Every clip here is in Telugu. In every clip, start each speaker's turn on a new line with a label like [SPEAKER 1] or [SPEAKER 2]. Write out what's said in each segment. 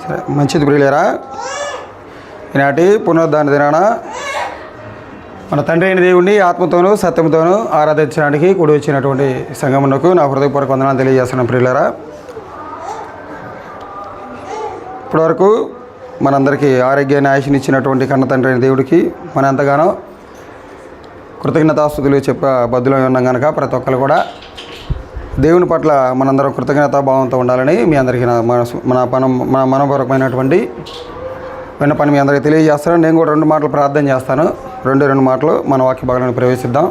[SPEAKER 1] సరే, మంచిది ప్రియులారా. ఈనాటి పునరుద్ధాన దినాన మన తండ్రి అయిన దేవుణ్ణి ఆత్మతోనూ సత్యంతోనూ ఆరాధించడానికి కూడి వచ్చినటువంటి సంఘమునకు నా హృదయపూర్వక వందనాలు తెలియజేస్తున్నాను ప్రియులారా. ఇప్పటివరకు మనందరికీ ఆరోగ్యాన్ని ఆయుష్ని ఇచ్చినటువంటి కన్న తండ్రి అయిన దేవుడికి మన ఎంతగానో కృతజ్ఞతాస్తుతులు బద్దులో ఉన్నాం కనుక ప్రతి ఒక్కరు కూడా దేవుని పట్ల మనందరం కృతజ్ఞతాభావంతో ఉండాలని మీ అందరికీ మన మనపూర్వకమైనటువంటి విన్నపాన్ని మీ అందరికీ తెలియజేస్తాను. నేను కూడా 2 మాటలు ప్రార్థన చేస్తాను. 2 మాటలు మన వాక్య భాగాలను ప్రవేశిద్దాం.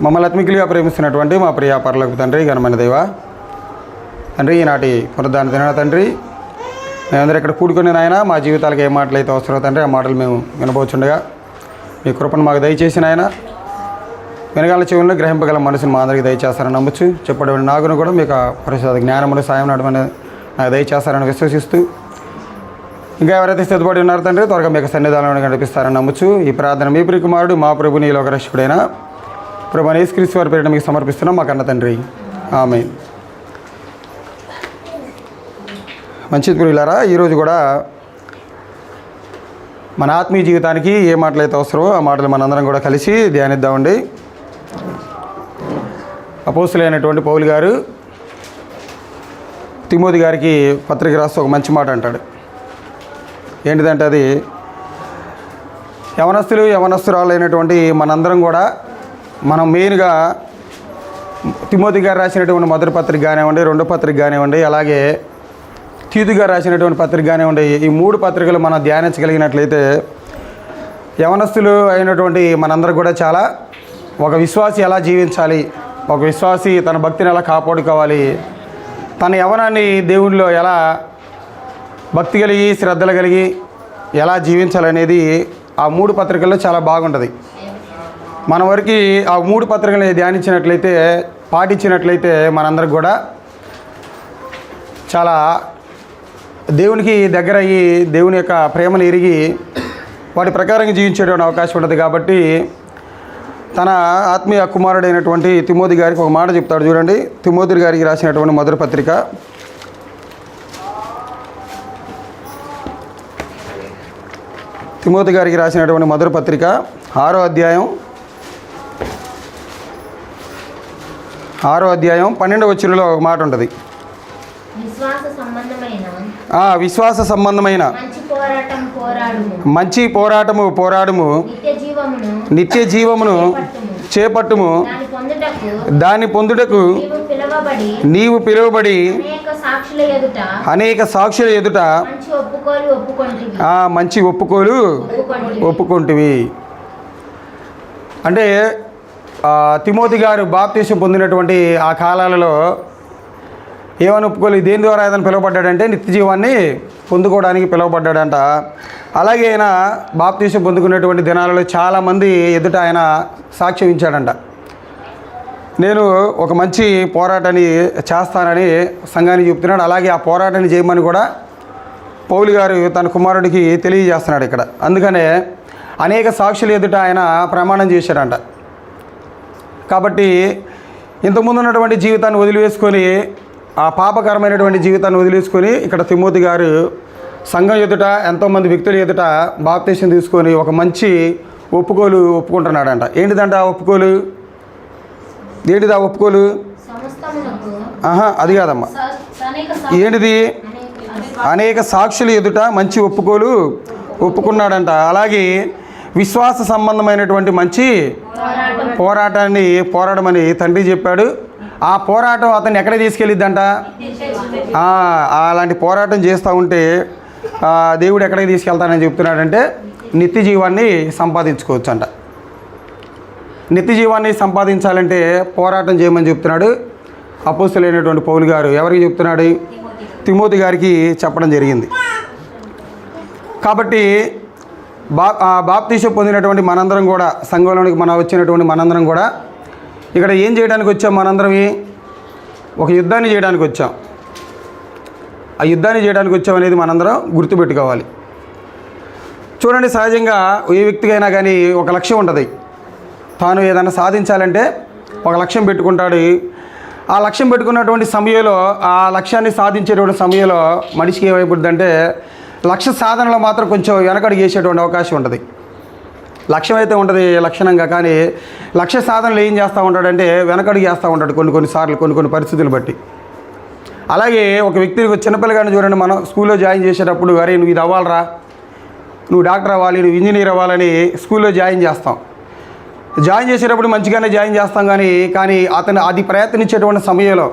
[SPEAKER 1] మమ్మల్ని అత్మికులుగా ప్రేమిస్తున్నటువంటి మా ప్రియ పరలోక తండ్రి, ఘనమైన దేవ తండ్రి, ఈనాటి పునరుద్ధాన దినాన తండ్రి, మేమందరూ ఇక్కడ కూడుకునే నాయన మా జీవితాలకు ఏ మాటలు అయితే అవసరమో తండ్రి ఆ మాటలు మేము వినబోచుండగా మీ కృపను మాకు దయచేసిన ఆయన వెనకాల చెవులను గ్రహింపగల మనసును మా అందరికీ దయచేస్తారని నమ్మచ్చు. చెప్పడం నాగును కూడా మీకు పరిశోధన జ్ఞానమును సాయం నడమని నాకు దయచేస్తారని విశ్వసిస్తూ ఇంకా ఎవరైతే స్థితిపడి ఉన్నారో తండ్రి త్వరగా మీకు సన్నిధానంలో కనిపిస్తారని నమ్మచ్చు. ఈ ప్రార్థన మీ ప్రియ కుమారుడు మా ప్రభు నీ లోకరక్షకుడైన ప్రభు యేసుక్రీస్తు వారి పేరిట మీకు సమర్పిస్తున్నాం మా కన్న తండ్రి. ఆమేన్. మంచిది ప్రియులారా, ఈరోజు కూడా మన ఆత్మీయ జీవితానికి ఏ మాటలు అయితే అవసరమో ఆ మాటలు మనందరం కూడా కలిసి ధ్యానిద్దామండి. అపోస్తులైనటువంటి పౌలు గారు తిమోతి గారికి పత్రిక రాస్తూ ఒక మంచి మాట అంటాడు. ఏంటిదంటే అది యవనస్తురాలైనటువంటి మనందరం కూడా మనం మెయిన్గా తిమోతి గారు రాసినటువంటి మొదటి పత్రిక కానివ్వండి, 2వ పత్రిక కానివ్వండి, అలాగే తీతు గారు రాసినటువంటి పత్రిక కానివ్వండి, ఈ 3 పత్రికలు మనం ధ్యానించగలిగినట్లయితే యవనస్తులు అయినటువంటి మనందరూ కూడా చాలా ఒక విశ్వాసి ఎలా జీవించాలి, ఒక విశ్వాసి తన భక్తిని ఎలా కాపాడుకోవాలి, తన యవనాన్ని దేవునిలో ఎలా భక్తి కలిగి శ్రద్ధలు కలిగి ఎలా జీవించాలనేది ఆ 3 పత్రికల్లో చాలా బాగుంటుంది. మన వరకు ఆ 3 పత్రికల్ని ధ్యానించినట్లయితే పాటించినట్లయితే మనందరికి కూడా చాలా దేవునికి దగ్గర అయ్యి దేవుని యొక్క ప్రేమను ఎరిగి వాటి ప్రకారంగా జీవించేటువంటి అవకాశం ఉంటుంది. కాబట్టి తన ఆత్మీయ కుమారుడైనటువంటి తిమోతి గారికి ఒక మాట చెప్తాడు. చూడండి, తిమోతి గారికి రాసినటువంటి మొదటి పత్రిక తిమోతి గారికి రాసినటువంటి మొదటి పత్రిక 6వ అధ్యాయం 12వ వచనంలో ఒక మాట ఉంటుంది. విశ్వాస సంబంధమైన మంచి పోరాటము పోరాడుము, నిత్య జీవమును చేపట్టుము, దాన్ని పొందుటకు నీవు పిలువబడి అనేక సాక్షుల ఎదుట మంచి ఒప్పుకోలువి. అంటే తిమోతి గారు బాప్తీసం పొందినటువంటి ఆ కాలాలలో ఏమని ఒప్పుకోలేదు, దేని ద్వారా ఆయన పిలువబడ్డాడంటే నిత్య జీవాన్ని పొందుకోవడానికి పిలువబడ్డాడంట. అలాగే ఆయన బాప్తీసం పొందుకునేటువంటి దినాలలో చాలామంది ఎదుట ఆయన సాక్ష్యం ఇచ్చాడంట. నేను ఒక మంచి పోరాటాన్ని చేస్తానని సంఘానికి చెప్తున్నాడు. అలాగే ఆ పోరాటాన్ని చేయమని కూడా పౌలు గారు తన కుమారుడికి తెలియజేస్తున్నాడు ఇక్కడ. అందుకనే అనేక సాక్షులు ఎదుట ఆయన ప్రమాణం చేశాడంట. కాబట్టి ఇంతకుముందు ఉన్నటువంటి జీవితాన్ని వదిలివేసుకొని ఆ పాపకరమైనటువంటి జీవితాన్ని వదిలేసుకొని ఇక్కడ తిమోతి గారు సంఘం ఎదుట ఎంతోమంది వ్యక్తుల ఎదుట బాప్తీసం తీసుకొని ఒక మంచి ఒప్పుకుంటున్నాడంట. ఏంటిదంట ఆ ఒప్పుకోలు? అది కాదమ్మా, ఏంటిది? అనేక సాక్షుల ఎదుట మంచి ఒప్పుకున్నాడంట. అలాగే విశ్వాస సంబంధమైనటువంటి మంచి పోరాడమని తండ్రి చెప్పాడు. ఆ పోరాటం అతన్ని ఎక్కడ తీసుకెళ్ళిద్దంట? అలాంటి పోరాటం చేస్తూ ఉంటే దేవుడు ఎక్కడికి తీసుకెళ్తానని చెప్తున్నాడంటే నిత్య జీవాన్ని సంపాదించుకోవచ్చు అంట. నిత్య జీవాన్ని సంపాదించాలంటే పోరాటం చేయమని చెప్తున్నాడు అపోస్తలుడైనటువంటి పౌలు గారు. ఎవరికి చెప్తున్నాడు? తిమోతి గారికి చెప్పడం జరిగింది. కాబట్టి బాప్తీసం పొందినటువంటి మనందరం కూడా సంఘంలోనికి వచ్చినటువంటి మనందరం కూడా ఇక్కడ ఏం చేయడానికి వచ్చాం? మనందరం ఒక యుద్ధాన్ని చేయడానికి వచ్చాం. ఆ యుద్ధాన్ని చేయడానికి వచ్చాం అనేది మనందరం గుర్తుపెట్టుకోవాలి. చూడండి, సహజంగా ఏ వ్యక్తికైనా కానీ ఒక లక్ష్యం ఉంటుంది. తాను ఏదైనా సాధించాలంటే ఒక లక్ష్యం పెట్టుకుంటాడు. ఆ లక్ష్యం పెట్టుకున్నటువంటి సమయంలో ఆ లక్ష్యాన్ని సాధించేటువంటి సమయంలో మనిషికి ఏమైపోతుందంటే లక్ష్య సాధనలో మాత్రం కొంచెం వెనకడుగు వేసేటువంటి అవకాశం ఉంటుంది. లక్ష్యం అయితే ఉంటుంది లక్షణంగా, కానీ లక్ష్య సాధనలు ఏం చేస్తూ ఉంటాడంటే వెనకడుగు చేస్తూ ఉంటాడు కొన్నిసార్లు కొన్ని పరిస్థితులు బట్టి. అలాగే ఒక వ్యక్తి చిన్నపిల్లగాడిని చూడండి, మనం స్కూల్లో జాయిన్ చేసేటప్పుడు అరే నువ్వు ఇది అవ్వాలరా, నువ్వు డాక్టర్ అవ్వాలి, నువ్వు ఇంజనీర్ అవ్వాలని స్కూల్లో జాయిన్ చేస్తాం. జాయిన్ చేసేటప్పుడు మంచిగానే జాయిన్ చేస్తాం, కానీ అతను అది ప్రయత్నించేటువంటి సమయంలో,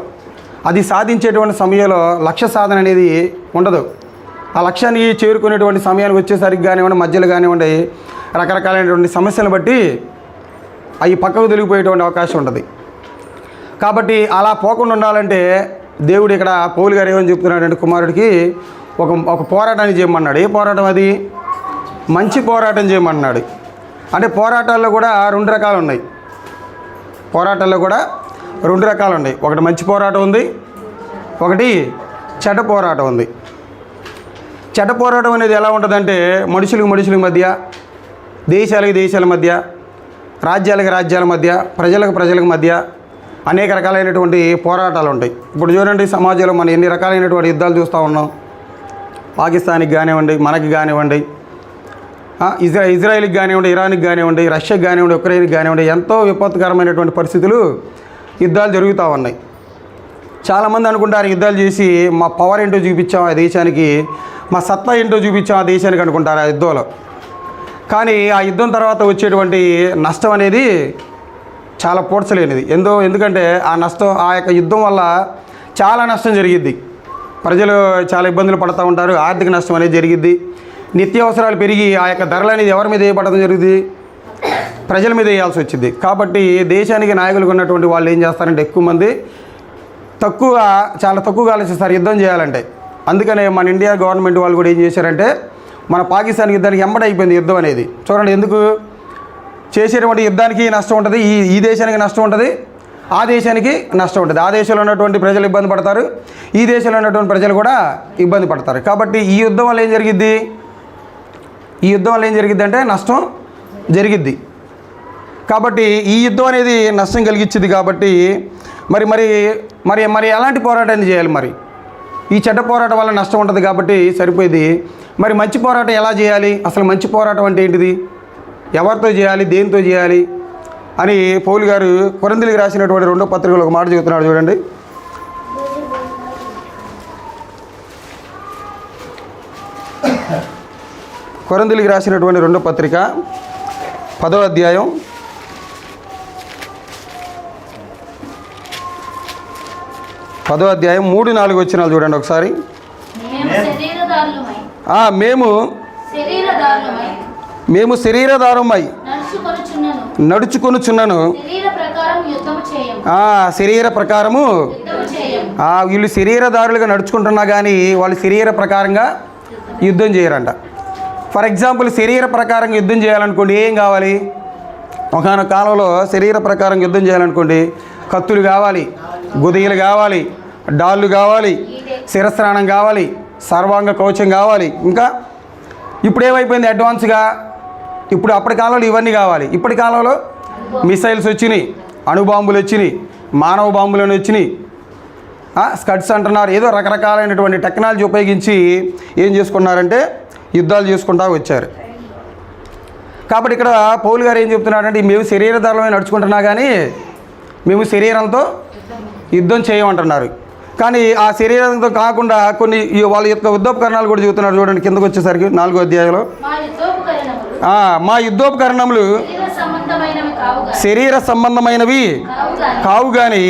[SPEAKER 1] అది సాధించేటువంటి సమయంలో లక్ష్య సాధన అనేది ఉండదు. ఆ లక్ష్యానికి చేరుకునేటువంటి సమయానికి వచ్చేసరికి కానివ్వండి, మధ్యలో కానివ్వండి, రకరకాలైనటువంటి సమస్యలను బట్టి అవి పక్కకు తొలగిపోయేటువంటి అవకాశం ఉంటుంది. కాబట్టి అలా పోకుండా ఉండాలంటే దేవుడు ఇక్కడ పౌలు గారు ఏమని చెప్తున్నాడంటే కుమారుడికి ఒక పోరాటాన్ని చేయమన్నాడు. ఏ పోరాటం అది? మంచి పోరాటం చేయమన్నాడు. అంటే పోరాటాల్లో కూడా రెండు రకాలు ఉన్నాయి. ఒకటి మంచి పోరాటం ఉంది, ఒకటి చెడ్డ పోరాటం ఉంది. చెడ్డ పోరాటం అనేది ఎలా ఉంటుందంటే మనుషుల మధ్య, దేశాల మధ్య, రాజ్యాల మధ్య, ప్రజలకు మధ్య అనేక రకాలైనటువంటి పోరాటాలు ఉంటాయి. ఇప్పుడు చూడండి, సమాజంలో మనం ఎన్ని రకాలైనటువంటి యుద్ధాలు చూస్తూ ఉన్నాం. పాకిస్తాన్కి కానివ్వండి, మనకి కానివ్వండి, ఇజ్రాయెల్కి కానివ్వండి, ఇరాన్కి కానివ్వండి, రష్యాకి కానివ్వండి, ఉక్రెయిన్కి కానివ్వండి, ఎంతో విపత్కరమైనటువంటి పరిస్థితులు, యుద్ధాలు జరుగుతూ ఉన్నాయి. చాలామంది అనుకుంటారు యుద్ధాలు చేసి మా పవర్ ఏంటో చూపించాం ఆ దేశానికి, మా సత్తా ఏంటో చూపించాం ఆ దేశానికి అనుకుంటారు ఆ యుద్ధంలో. కానీ ఆ యుద్ధం తర్వాత వచ్చేటువంటి నష్టం అనేది చాలా పూడ్చలేనిది. ఎందుకంటే ఆ యొక్క యుద్ధం వల్ల చాలా నష్టం జరిగిద్ది. ప్రజలు చాలా ఇబ్బందులు పడుతూ ఉంటారు, ఆర్థిక నష్టం అనేది జరిగిద్ది. నిత్యావసరాలు పెరిగి ఆ యొక్క ధరలు అనేది ఎవరి మీద వేయబడడం జరుగుతుంది? ప్రజల మీద వేయాల్సి వచ్చింది. కాబట్టి దేశానికి నాయకులుగా ఉన్నటువంటి వాళ్ళు ఏం చేస్తారంటే ఎక్కువ మంది చాలా తక్కువగా ఆలోచిస్తారు యుద్ధం చేయాలంటే. అందుకనే మన ఇండియా గవర్నమెంట్ వాళ్ళు కూడా ఏం చేశారంటే మన పాకిస్తాన్ యుద్ధానికి అయిపోయింది యుద్ధం అనేది. చూడండి, ఎందుకు చేసేటువంటి యుద్ధానికి నష్టం ఉంటుంది, ఈ దేశానికి నష్టం ఉంటుంది, ఆ దేశానికి నష్టం ఉంటుంది. ఆ దేశంలో ఉన్నటువంటి ప్రజలు ఇబ్బంది పడతారు, ఈ దేశంలో ఉన్నటువంటి ప్రజలు కూడా ఇబ్బంది పడతారు. కాబట్టి ఈ యుద్ధం వల్ల ఏం జరిగిద్ది అంటే నష్టం జరిగిద్ది. కాబట్టి ఈ యుద్ధం అనేది నష్టం కలిగించింది. కాబట్టి మరి ఎలాంటి పోరాటాన్ని చేయాలి? మరి ఈ చెడ్డ పోరాటం వల్ల నష్టం ఉంటుంది కాబట్టి సరిపోయింది. మరి మంచి పోరాటం ఎలా చేయాలి? అసలు మంచి పోరాటం అంటే ఏంటిది? ఎవరితో చేయాలి, దేనితో చేయాలి అని పౌలు గారు కొరింథీయులకు రాసినటువంటి 2వ పత్రికలో ఒక మాట చెబుతున్నాడు. చూడండి, కొరింథీయులకు రాసినటువంటి 2వ పత్రిక 10వ అధ్యాయం 3-4 వచనాలు చూడండి ఒకసారి. మేము శరీరధారమై నడుచుకొనుచున్నను, శరీర ప్రకారము వీళ్ళు శరీరదారులుగా నడుచుకుంటున్నా కానీ వాళ్ళు శరీర ప్రకారంగా యుద్ధం చేయరంట. ఫర్ ఎగ్జాంపుల్, శరీర ప్రకారంగా యుద్ధం చేయాలనుకోండి ఏం కావాలి? ఒకనొక కాలంలో శరీర ప్రకారం యుద్ధం చేయాలనుకోండి కత్తులు కావాలి, గుదీలు కావాలి, డాళ్ళు కావాలి, శిరస్నానం కావాలి, సర్వాంగ కవచం కావాలి. ఇంకా ఇప్పుడు ఏమైపోయింది అడ్వాన్స్గా, అప్పటి కాలంలో ఇవన్నీ కావాలి. ఇప్పటి కాలంలో మిసైల్స్ వచ్చినాయి, అణుబాంబులు వచ్చినాయి, మానవ బాంబులను వచ్చినాయి, స్కడ్స్ అంటున్నారు. ఏదో రకరకాలైనటువంటి టెక్నాలజీ ఉపయోగించి ఏం చేసుకున్నారంటే యుద్ధాలు చేసుకుంటూ వచ్చారు. కాబట్టి ఇక్కడ పౌలు గారు ఏం చెప్తున్నారంటే మేము శరీరధారమే నడుచుకుంటున్నా కానీ మేము శరీరంతో యుద్ధం చేయమంటున్నారు. కానీ ఆ శరీరంతో కాకుండా కొన్ని వాళ్ళ యొక్క యుద్ధోపకరణాలు కూడా చెబుతున్నారు. చూడండి, కిందకు వచ్చేసరికి 4వ అధ్యాయంలో మా యుద్ధోపకరణములు శరీర సంబంధమైనవి కావు కానీ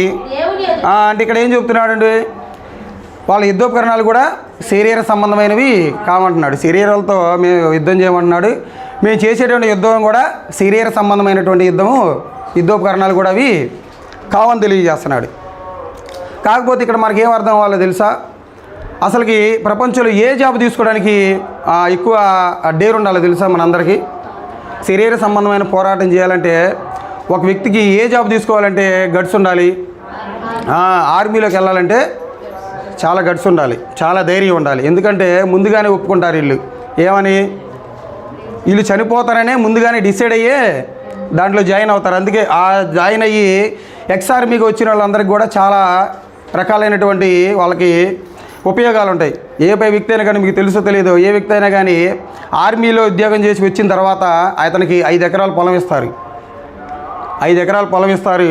[SPEAKER 1] అంటే ఇక్కడ ఏం చెప్తున్నాడండి? వాళ్ళ యుద్ధోపకరణాలు కూడా శరీర సంబంధమైనవి కావంటున్నాడు. శరీరాలతో మేము యుద్ధం చేయమంటున్నాడు. మేము చేసేటువంటి యుద్ధం కూడా శరీర సంబంధమైనటువంటి యుద్ధోపకరణాలు కూడా అవి కావని తెలియజేస్తున్నాడు. కాకపోతే ఇక్కడ మనకేం అర్థం అవ్వాలో తెలుసా? అసలుకి ప్రపంచంలో ఏ జాబ్ తీసుకోవడానికి ఎక్కువ డేర్ ఉండాలో తెలుసా? మనందరికీ శరీర సంబంధమైన పోరాటం చేయాలంటే ఒక వ్యక్తికి ఏ జాబ్ తీసుకోవాలంటే గట్స్ ఉండాలి. ఆర్మీలోకి వెళ్ళాలంటే చాలా గట్స్ ఉండాలి, చాలా ధైర్యం ఉండాలి. ఎందుకంటే ముందుగానే ఒప్పుకుంటారు ఏమని, వీళ్ళు చనిపోతారనే ముందుగానే డిసైడ్ అయ్యే దాంట్లో జాయిన్ అవుతారు. అందుకే ఆ జాయిన్ అయ్యి ఎక్స్ ఆర్మీకి వచ్చిన వాళ్ళందరికీ కూడా చాలా రకాలైనటువంటి వాళ్ళకి ఉపయోగాలు ఉంటాయి. ఏ వ్యక్తి అయినా కానీ మీకు తెలుసో తెలియదు, ఏ వ్యక్తి అయినా కానీ ఆర్మీలో ఉద్యోగం చేసి వచ్చిన తర్వాత అతనికి 5 ఎకరాల పొలం ఇస్తారు. 5 ఎకరాల పొలం ఇస్తారు.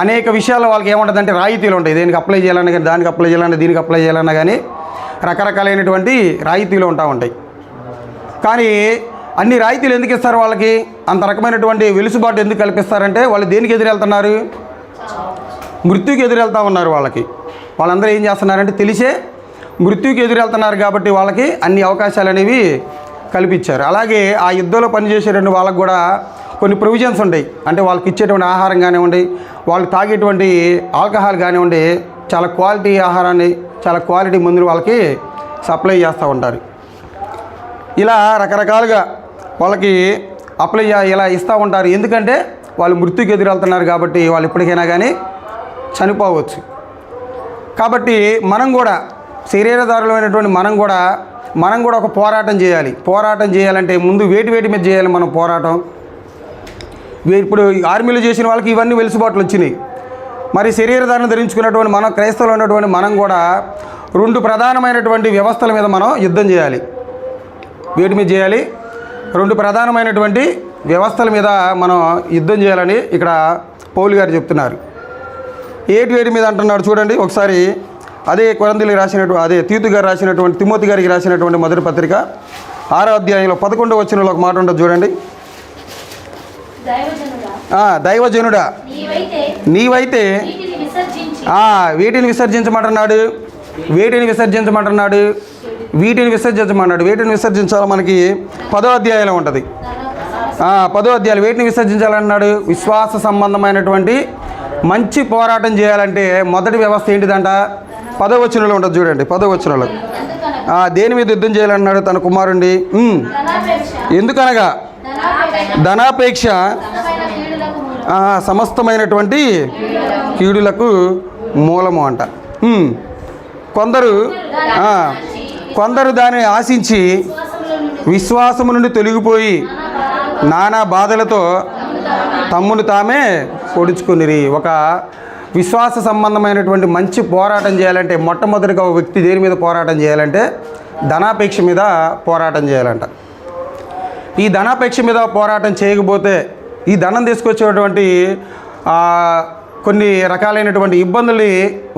[SPEAKER 1] అనేక విషయాల్లో వాళ్ళకి ఏముంటుందంటే రాయితీలు ఉంటాయి. దేనికి అప్లై చేయాలన్నా కానీ, దానికి అప్లై చేయాలన్నా, దీనికి అప్లై చేయాలన్నా కానీ రకరకాలైనటువంటి రాయితీలు ఉంటాయి. కానీ అన్ని రాయితీలు ఎందుకు ఇస్తారు వాళ్ళకి? అంత రకమైనటువంటి వెలుసుబాటు ఎందుకు కల్పిస్తారంటే వాళ్ళు దేనికి ఎదురెళ్తున్నారు? మృత్యుకి ఎదురెళ్తూ ఉన్నారు. వాళ్ళందరూ ఏం చేస్తున్నారంటే తెలిసే మృత్యుకి ఎదురెళ్తున్నారు కాబట్టి వాళ్ళకి అన్ని అవకాశాలు అనేవి కల్పించారు. అలాగే ఆ యుద్ధంలో పనిచేసేటువంటి వాళ్ళకు కూడా కొన్ని ప్రొవిజన్స్ ఉంటాయి. అంటే వాళ్ళకి ఇచ్చేటువంటి ఆహారం కానివ్వండి, వాళ్ళు తాగేటువంటి ఆల్కహాల్ కానివ్వండి, చాలా క్వాలిటీ ఆహారాన్ని, చాలా క్వాలిటీ మందులు వాళ్ళకి సప్లై చేస్తూ ఉంటారు. ఇలా రకరకాలుగా వాళ్ళకి ఇలా ఇస్తూ ఉంటారు. ఎందుకంటే వాళ్ళు మృత్యుకి ఎదురెళ్తున్నారు కాబట్టి వాళ్ళు ఎప్పటికైనా కానీ చనిపోవచ్చు. కాబట్టి మనం కూడా శరీరధారులమైనటువంటి మనం కూడా ఒక పోరాటం చేయాలి. పోరాటం చేయాలంటే ముందు వేటి మీద చేయాలి మనం పోరాటం. ఇప్పుడు ఆర్మీలో చేసిన వాళ్ళకి ఇవన్నీ వెలుసుబాట్లు వచ్చినాయి. మరి శరీరధారణ ధరించుకున్నటువంటి మనం, క్రైస్తవులు ఉన్నటువంటి మనం కూడా 2 ప్రధానమైనటువంటి వ్యవస్థల మీద మనం యుద్ధం చేయాలి. వేటి మీద చేయాలి? 2 ప్రధానమైనటువంటి వ్యవస్థల మీద మనం యుద్ధం చేయాలని ఇక్కడ పౌలు గారు చెప్తున్నారు. వేటి మీద అంటున్నాడు చూడండి ఒకసారి. అదే కొరింథీయులకు అదే తీతు గారు రాసినటువంటి, తిమోతి గారికి రాసినటువంటి మొదటి పత్రిక 6వ అధ్యాయంలో 11వ వచనంలో ఒక మాట ఉంటుంది చూడండి. దైవజనుడా నీవైతే వీటిని విసర్జించమంటున్నాడు. వీటిని విసర్జించాలి. మనకి 10వ అధ్యాయంలో ఉంటుంది. 10వ అధ్యాయం వేటిని విసర్జించాలన్నాడు? విశ్వాస సంబంధమైనటువంటి మంచి పోరాటం చేయాలంటే మొదటి వ్యవస్థ ఏంటిదంట? 10వ వచనంలో ఉంటుంది చూడండి. 10వ వచనంలో దేని మీద యుద్ధం చేయాలన్నాడు? తన కుమారుణ్ణి. ఎందుకనగా ధనాపేక్ష సమస్తమైనటువంటి కీడులకు మూలము అంట. కొందరు దానిని ఆశించి విశ్వాసము నుండి తొలగిపోయి నానా బాధలతో తమ్మును తామే పొడుచుకునిరి. ఒక విశ్వాస సంబంధమైనటువంటి మంచి పోరాటం చేయాలంటే మొట్టమొదటిగా ఒక వ్యక్తి దేని మీద పోరాటం చేయాలంటే ధనాపేక్ష మీద పోరాటం చేయాలంట. ఈ ధనాపేక్ష మీద పోరాటం చేయకపోతే, ఈ ధనం తీసుకొచ్చేటువంటి కొన్ని రకాలైనటువంటి ఇబ్బందుల్ని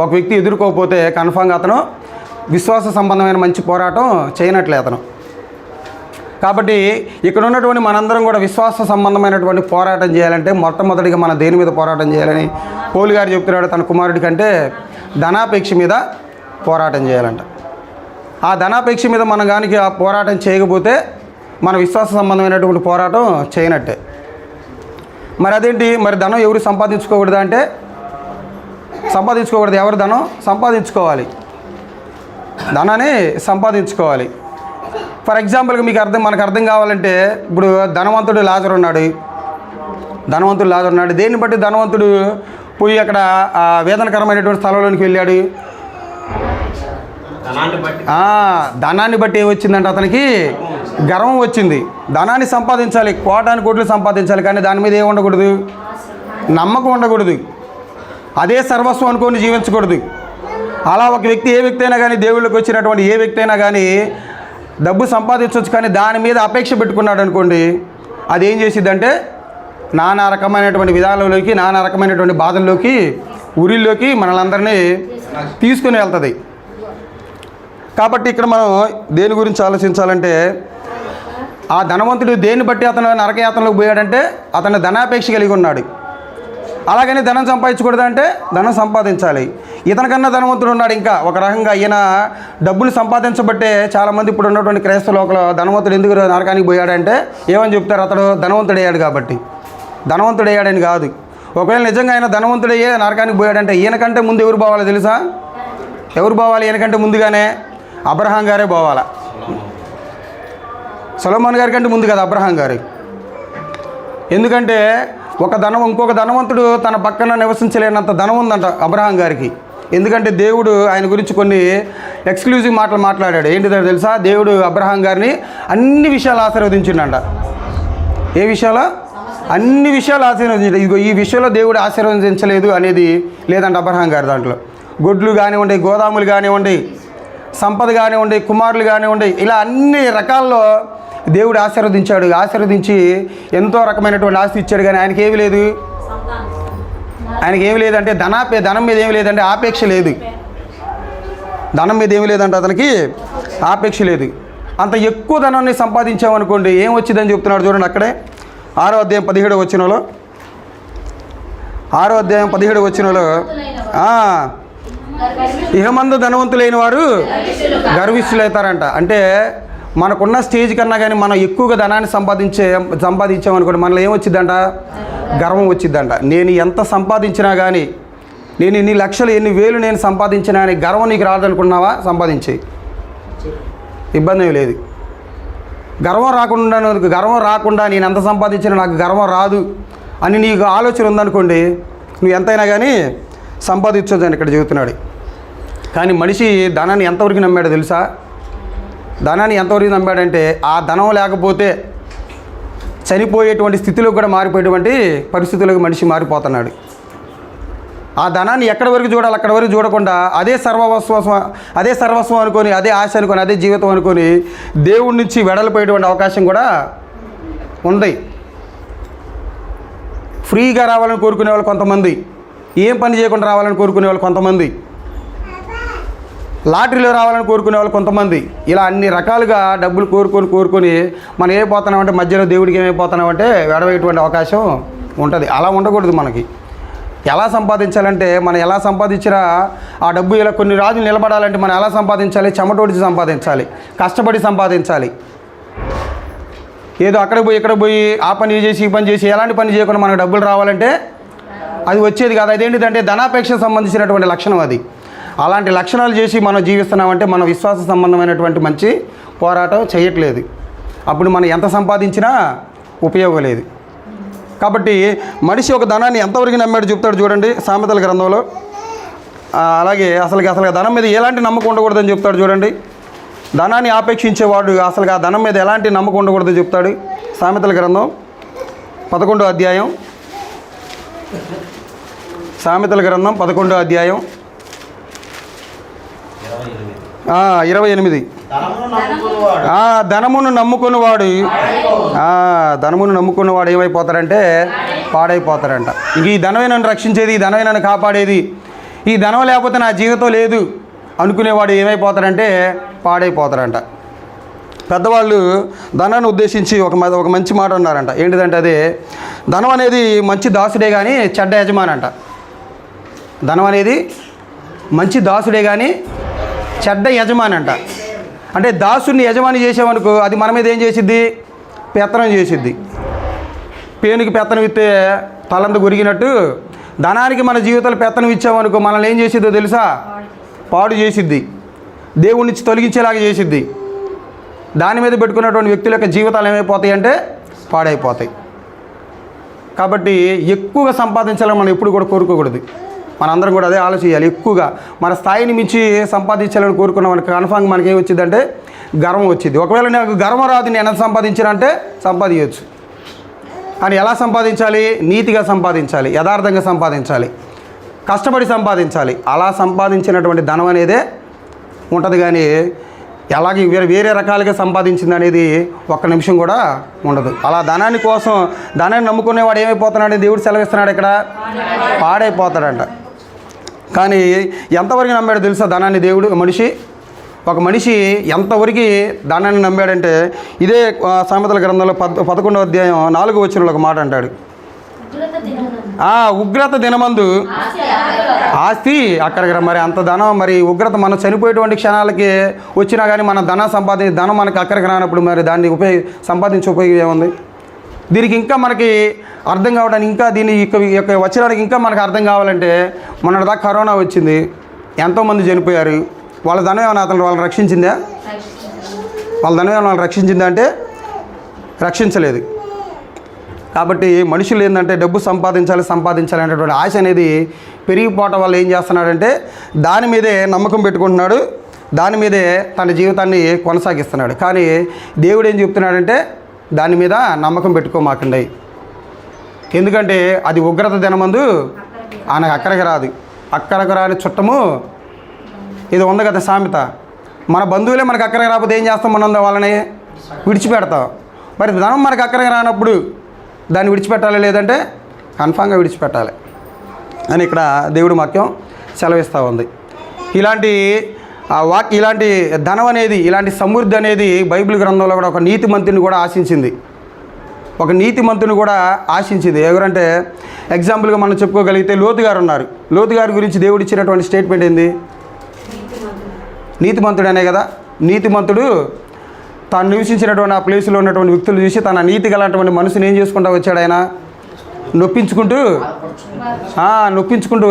[SPEAKER 1] ఒక వ్యక్తి ఎదుర్కోకపోతే కన్ఫామ్గా అతను విశ్వాస సంబంధమైన మంచి పోరాటం చేయనట్లే అతను. కాబట్టి ఇక్కడ ఉన్నటువంటి మనందరం కూడా విశ్వాస సంబంధమైనటువంటి పోరాటం చేయాలంటే మొట్టమొదటిగా మనం దేని మీద పోరాటం చేయాలని పౌలు గారు చెప్తున్నాడు? తన కుమారుడి కంటే ధనాపేక్ష మీద పోరాటం చేయాలంట. ఆ ధనాపేక్ష మీద మనం కానీ ఆ పోరాటం చేయకపోతే మన విశ్వాస సంబంధమైనటువంటి పోరాటం చేయనట్టే. మరి అదేంటి? మరి ధనం ఎవరు సంపాదించుకోకూడదా అంటే సంపాదించుకోకూడదు. ఎవరు ధనం సంపాదించుకోవాలి? ధనాన్ని సంపాదించుకోవాలి. ఫర్ ఎగ్జాంపుల్గా మనకు అర్థం కావాలంటే ఇప్పుడు ధనవంతుడు లాజరు ఉన్నాడు. దేన్ని బట్టి ధనవంతుడు పోయి అక్కడ వేదనకరమైనటువంటి స్థలంలోనికి వెళ్ళాడు? ధనాన్ని బట్టి ఏమొచ్చిందంటే అతనికి గర్వం వచ్చింది. ధనాన్ని సంపాదించాలి, కోటాను కోట్లు సంపాదించాలి, కానీ దాని మీద ఏమి ఉండకూడదు? నమ్మకం ఉండకూడదు. అదే సర్వస్వం అనుకొని జీవించకూడదు. అలా ఒక వ్యక్తి, ఏ వ్యక్తి అయినా కానీ, దేవుళ్ళకి వచ్చినటువంటి ఏ వ్యక్తి అయినా కానీ డబ్బు సంపాదించవచ్చు, కానీ దాని మీద అపేక్ష పెట్టుకున్నాడు అనుకోండి, అది ఏం చేసిద్దంటే నానా రకమైనటువంటి విధానంలోకి, నానా రకమైనటువంటి బాధల్లోకి, ఉరిల్లోకి మనలందరినీ తీసుకుని వెళ్తుంది. కాబట్టి ఇక్కడ మనం దేని గురించి ఆలోచించాలంటే ఆ ధనవంతుడు దేన్ని బట్టి అతను నరకయాతనలోకి పోయాడంటే అతను ధనాపేక్ష కలిగి ఉన్నాడు. అలాగని ధనం సంపాదించకూడదంటే ధనం సంపాదించాలి. ఇతనికన్నా ధనవంతుడు ఉన్నాడు. ఇంకా ఒక రకంగా ఈయన డబ్బులు సంపాదించబట్టే చాలామంది ఇప్పుడు ఉన్నటువంటి క్రైస్తవ లోకలు ధనవంతుడు ఎందుకు నరకానికి పోయాడంటే ఏమని చెప్తారు? అతడు ధనవంతుడయ్యాడు కాబట్టి. ధనవంతుడయ్యాడని కాదు. ఒకవేళ నిజంగా ఆయన ధనవంతుడయ్యే నరకానికి పోయాడంటే ఈయనకంటే ముందు ఎవరు పోవాలి తెలుసా? ఎవరు పోవాలి? ఈయనకంటే ముందుగానే అబ్రహాం గారే పోవాలా. సొలొమోన్ గారి కంటే ముందు కదా అబ్రహాం గారు. ఎందుకంటే ఇంకొక ధనవంతుడు తన పక్కన నివసించలేనంత ధనం ఉందంట అబ్రహాం గారికి. ఎందుకంటే దేవుడు ఆయన గురించి కొన్ని ఎక్స్క్లూజివ్ మాటలు మాట్లాడాడు. ఏంటిదో తెలుసా? దేవుడు అబ్రహాం గారిని అన్ని విషయాలు ఆశీర్వదించిండంట. ఏ విషయాలు? అన్ని విషయాలు ఆశీర్వదించాడు. ఇదిగో ఈ విషయంలో దేవుడు ఆశీర్వదించలేదు అనేది లేదంటే అబ్రహాం గారి దాంట్లో గొడ్లు కానివ్వండి, గోదాములు కానివ్వండి, సంపద కానివ్వండి, కుమారులు కానివ్వండి, ఇలా అన్ని రకాల్లో దేవుడు ఆశీర్వదించి ఎంతో రకమైనటువంటి ఆస్తి ఇచ్చాడు. కానీ ఆయనకి ఏమి లేదు, ఆయనకి ఏమి లేదంటే ధనం మీద ఏమి లేదంటే ఆపేక్ష లేదు. ధనం మీద ఏమి లేదంటే అతనికి ఆపేక్ష లేదు. అంత ఎక్కువ ధనాన్ని సంపాదించామనుకోండి ఏం వచ్చిందని చెప్తున్నాడు చూడండి. అక్కడే 6వ అధ్యాయం 17వ వచనంలో, 6వ అధ్యాయం 17వ వచనంలో, ఇహమందు ధనవంతులైన వారు గర్విష్ఠులవుతారంట. అంటే మనకున్న స్టేజ్ కన్నా కానీ మనం ఎక్కువగా ధనాన్ని సంపాదించామనుకోండి మనలో ఏమొచ్చిద్దంట, గర్వం వచ్చిద్దంట. నేను ఎంత సంపాదించినా కానీ, నేను ఇన్ని లక్షలు ఎన్ని వేలు నేను సంపాదించినా కానీ గర్వం నీకు రాదనుకున్నావా, సంపాదించే ఇబ్బంది ఏమి లేదు. గర్వం రాకుండా నేను ఎంత సంపాదించినా నాకు గర్వం రాదు అని నీకు ఆలోచన ఉందనుకోండి, నువ్వు ఎంతైనా కానీ సంపాదించొచ్చు అని ఇక్కడ చెబుతున్నాడు. కానీ మనిషి ధనాన్ని ఎంతవరకు నమ్మాడో తెలుసా? ధనాన్ని ఎంతవరకు నమ్మాడంటే ఆ ధనం లేకపోతే చనిపోయేటువంటి స్థితిలో కూడా మారిపోయేటువంటి పరిస్థితులకు మనిషి మారిపోతున్నాడు. ఆ ధనాన్ని ఎక్కడి వరకు చూడాలి అక్కడి వరకు చూడకుండా అదే సర్వస్వం అనుకొని, అదే ఆశ అనుకొని, అదే జీవితం అనుకొని దేవుడి నుంచి వెడలిపోయేటువంటి అవకాశం కూడా ఉంది. ఫ్రీగా రావాలని కోరుకునే వాళ్ళు కొంతమంది, ఏం పని చేయకుండా రావాలని కోరుకునే వాళ్ళు కొంతమంది, లాటరీలో రావాలని కోరుకునే వాళ్ళు కొంతమంది, ఇలా అన్ని రకాలుగా డబ్బులు కోరుకొని మనం ఏమైపోతున్నామంటే మధ్యలో దేవుడికి ఏమైపోతున్నామంటే వెడవేటువంటి అవకాశం ఉంటుంది. అలా ఉండకూడదు. మనకి ఎలా సంపాదించాలంటే, మనం ఎలా సంపాదించినా ఆ డబ్బు ఇలా కొన్ని రోజులు నిలబడాలంటే మనం ఎలా సంపాదించాలి, చెమటోడిచి సంపాదించాలి, కష్టపడి సంపాదించాలి. ఏదో అక్కడ పోయి ఇక్కడ పోయి ఆ పని చేసి ఈ పని చేసి ఎలాంటి పని చేయకుండా మనకు డబ్బులు రావాలంటే అది వచ్చేది కాదు. అదేంటిదంటే ధనాపేక్షకు సంబంధించినటువంటి లక్షణం అది. అలాంటి లక్షణాలు చేసి మనం జీవిస్తున్నామంటే మనం విశ్వాస సంబంధమైనటువంటి మంచి పోరాటం చేయట్లేదు. అప్పుడు మనం ఎంత సంపాదించినా ఉపయోగం లేదు. కాబట్టి మనిషి ఒక ధనాన్ని ఎంతవరకు నమ్మాడు చెప్తాడు చూడండి సామెతల గ్రంథంలో. అలాగే అసలు ధనం మీద ఎలాంటి నమ్మకం ఉండకూడదని చెప్తాడు చూడండి. ధనాన్ని ఆపేక్షించేవాడు అసలు ఆ ధనం మీద ఎలాంటి నమ్మకం ఉండకూడదని చెప్తాడు. సామెతల గ్రంథం 11వ అధ్యాయం, సామెతల గ్రంథం 11వ అధ్యాయం 28. ధనమును నమ్ముకున్నవాడు ఏమైపోతాడంటే పాడైపోతాడంట. ఇంక ఈ ధనమే నన్ను రక్షించేది, ఈ ధనమే నన్ను కాపాడేది, ఈ ధనం లేకపోతే నా జీవితం లేదు అనుకునేవాడు ఏమైపోతాడంటే పాడైపోతాడంట. పెద్దవాళ్ళు ధనాన్ని ఉద్దేశించి ఒక మంచి మాట అన్నారంట. ఏంటిదంటే అదే, ధనం అనేది మంచి దాసుడే కానీ చెడ్డ యజమాని అంట. ధనం అనేది మంచి దాసుడే కానీ చెడ్డ యజమాని అంట. అంటే దాసుని యజమాని చేసామనుకో అది మన మీద ఏం చేసిద్ది, పెత్తనం చేసిద్ది. పేనుకి పెత్తనం ఇస్తే తలంత గురిగినట్టు ధనానికి మన జీవితాలు పెత్తనం ఇచ్చామనుకో మనల్ని ఏం చేసిద్దో తెలుసా, పాడు చేసిద్ది, దేవుడి నుంచి తొలగించేలాగా చేసిద్ది. దాని మీద పెట్టుకున్నటువంటి వ్యక్తుల యొక్క జీవితాలు ఏమైపోతాయి అంటే పాడైపోతాయి. కాబట్టి ఎక్కువగా సంపాదించాలని మనం ఎప్పుడు కూడా కోరుకోకూడదు. మనందరం కూడా అదే ఆలోచించాలి. ఎక్కువగా మన స్థాయిని మించి సంపాదించాలని కోరుకున్నాం మనకి కన్ఫామ్గా మనకి ఏం వచ్చిందంటే గర్వం వచ్చింది. ఒకవేళ నాకు గర్వం రాదు నేను ఎంత సంపాదించానంటే సంపాదించవచ్చు. అని ఎలా సంపాదించాలి, నీతిగా సంపాదించాలి, యథార్థంగా సంపాదించాలి, కష్టపడి సంపాదించాలి. అలా సంపాదించినటువంటి ధనం అనేదే ఉంటుంది. కానీ ఎలాగే వేరే రకాలుగా సంపాదించింది అనేది ఒక్క నిమిషం కూడా ఉండదు. అలా ధనాన్ని నమ్ముకునేవాడు ఏమైపోతున్నాడు, దేవుడు సెలవిస్తున్నాడు ఇక్కడ, పాడైపోతాడంట. కానీ ఎంతవరకు నమ్మాడో తెలుసా ధనాన్ని దేవుడు? ఒక మనిషి ఎంతవరకు ధనాన్ని నమ్మాడంటే ఇదే సామెతల గ్రంథంలో 11వ అధ్యాయం 4వ వచనంలో ఒక మాట అంటాడు. ఉగ్రత దినమందు ఆస్తి అక్కడికి మరి అంత ధనం, మరి ఉగ్రత మనం చనిపోయేటువంటి క్షణాలకి వచ్చినా కానీ మన ధనం మనకి అక్కడికి రానప్పుడు మరి దాన్ని సంపాదించే ఉపయోగం ఏముంది? దీనికి ఇంకా మనకి అర్థం కావడానికి, ఇంకా దీని యొక్క వచ్చడానికి ఇంకా మనకు అర్థం కావాలంటే మొన్నటి దాకా కరోనా వచ్చింది, ఎంతోమంది చనిపోయారు. వాళ్ళ ధనం ఏమైనా వాళ్ళని రక్షించిందా? వాళ్ళ ధనం ఏమైనా వాళ్ళని రక్షించిందా అంటే రక్షించలేదు. కాబట్టి మనుషులు ఏంటంటే డబ్బు సంపాదించాలి అనేటటువంటి ఆశ అనేది పెరిగిపోవటం వల్ల ఏం చేస్తున్నాడంటే దాని మీదే నమ్మకం పెట్టుకుంటున్నాడు, దాని మీదే తన జీవితాన్ని కొనసాగిస్తున్నాడు. కానీ దేవుడు ఏం చెప్తున్నాడంటే దాని మీద నమ్మకం పెట్టుకోమాకండి, ఎందుకంటే అది ఉగ్రత దినమందు ఆయనకు అక్కడికి రాదు. అక్కడికి రాని చుట్టము ఇది ఉంది కదా సామెత. మన బంధువులే మనకు అక్కడికి రాకపోతే ఏం చేస్తాం? మనం వాళ్ళని విడిచిపెడతాం. మరి ధనం మనకు అక్కడికి రానప్పుడు దాన్ని విడిచిపెట్టాలి, లేదంటే కన్ఫామ్గా విడిచిపెట్టాలి అని ఇక్కడ దేవుడి వాక్యం సెలవిస్తూ ఉంది. ఇలాంటి ఇలాంటి ధనం అనేది, ఇలాంటి సమృద్ధి అనేది బైబిల్ గ్రంథంలో కూడా ఒక నీతిమంతుని కూడా ఆశించింది. ఒక నీతిమంతుని కూడా ఆశించింది. ఎవరంటే ఎగ్జాంపుల్గా మనం చెప్పుకోగలిగితే లోతు గారు ఉన్నారు. లోతు గారి గురించి దేవుడు ఇచ్చినటువంటి స్టేట్మెంట్ ఏంది? నీతిమంతుడు అనే కదా. నీతిమంతుడు తాను నివసించినటువంటి ఆ ప్లేస్లో ఉన్నటువంటి వ్యక్తులు చూసి తన నీతి గలటువంటి మనసుని ఏం చేసుకుంటూ వచ్చాడు? ఆయన నొప్పించుకుంటూ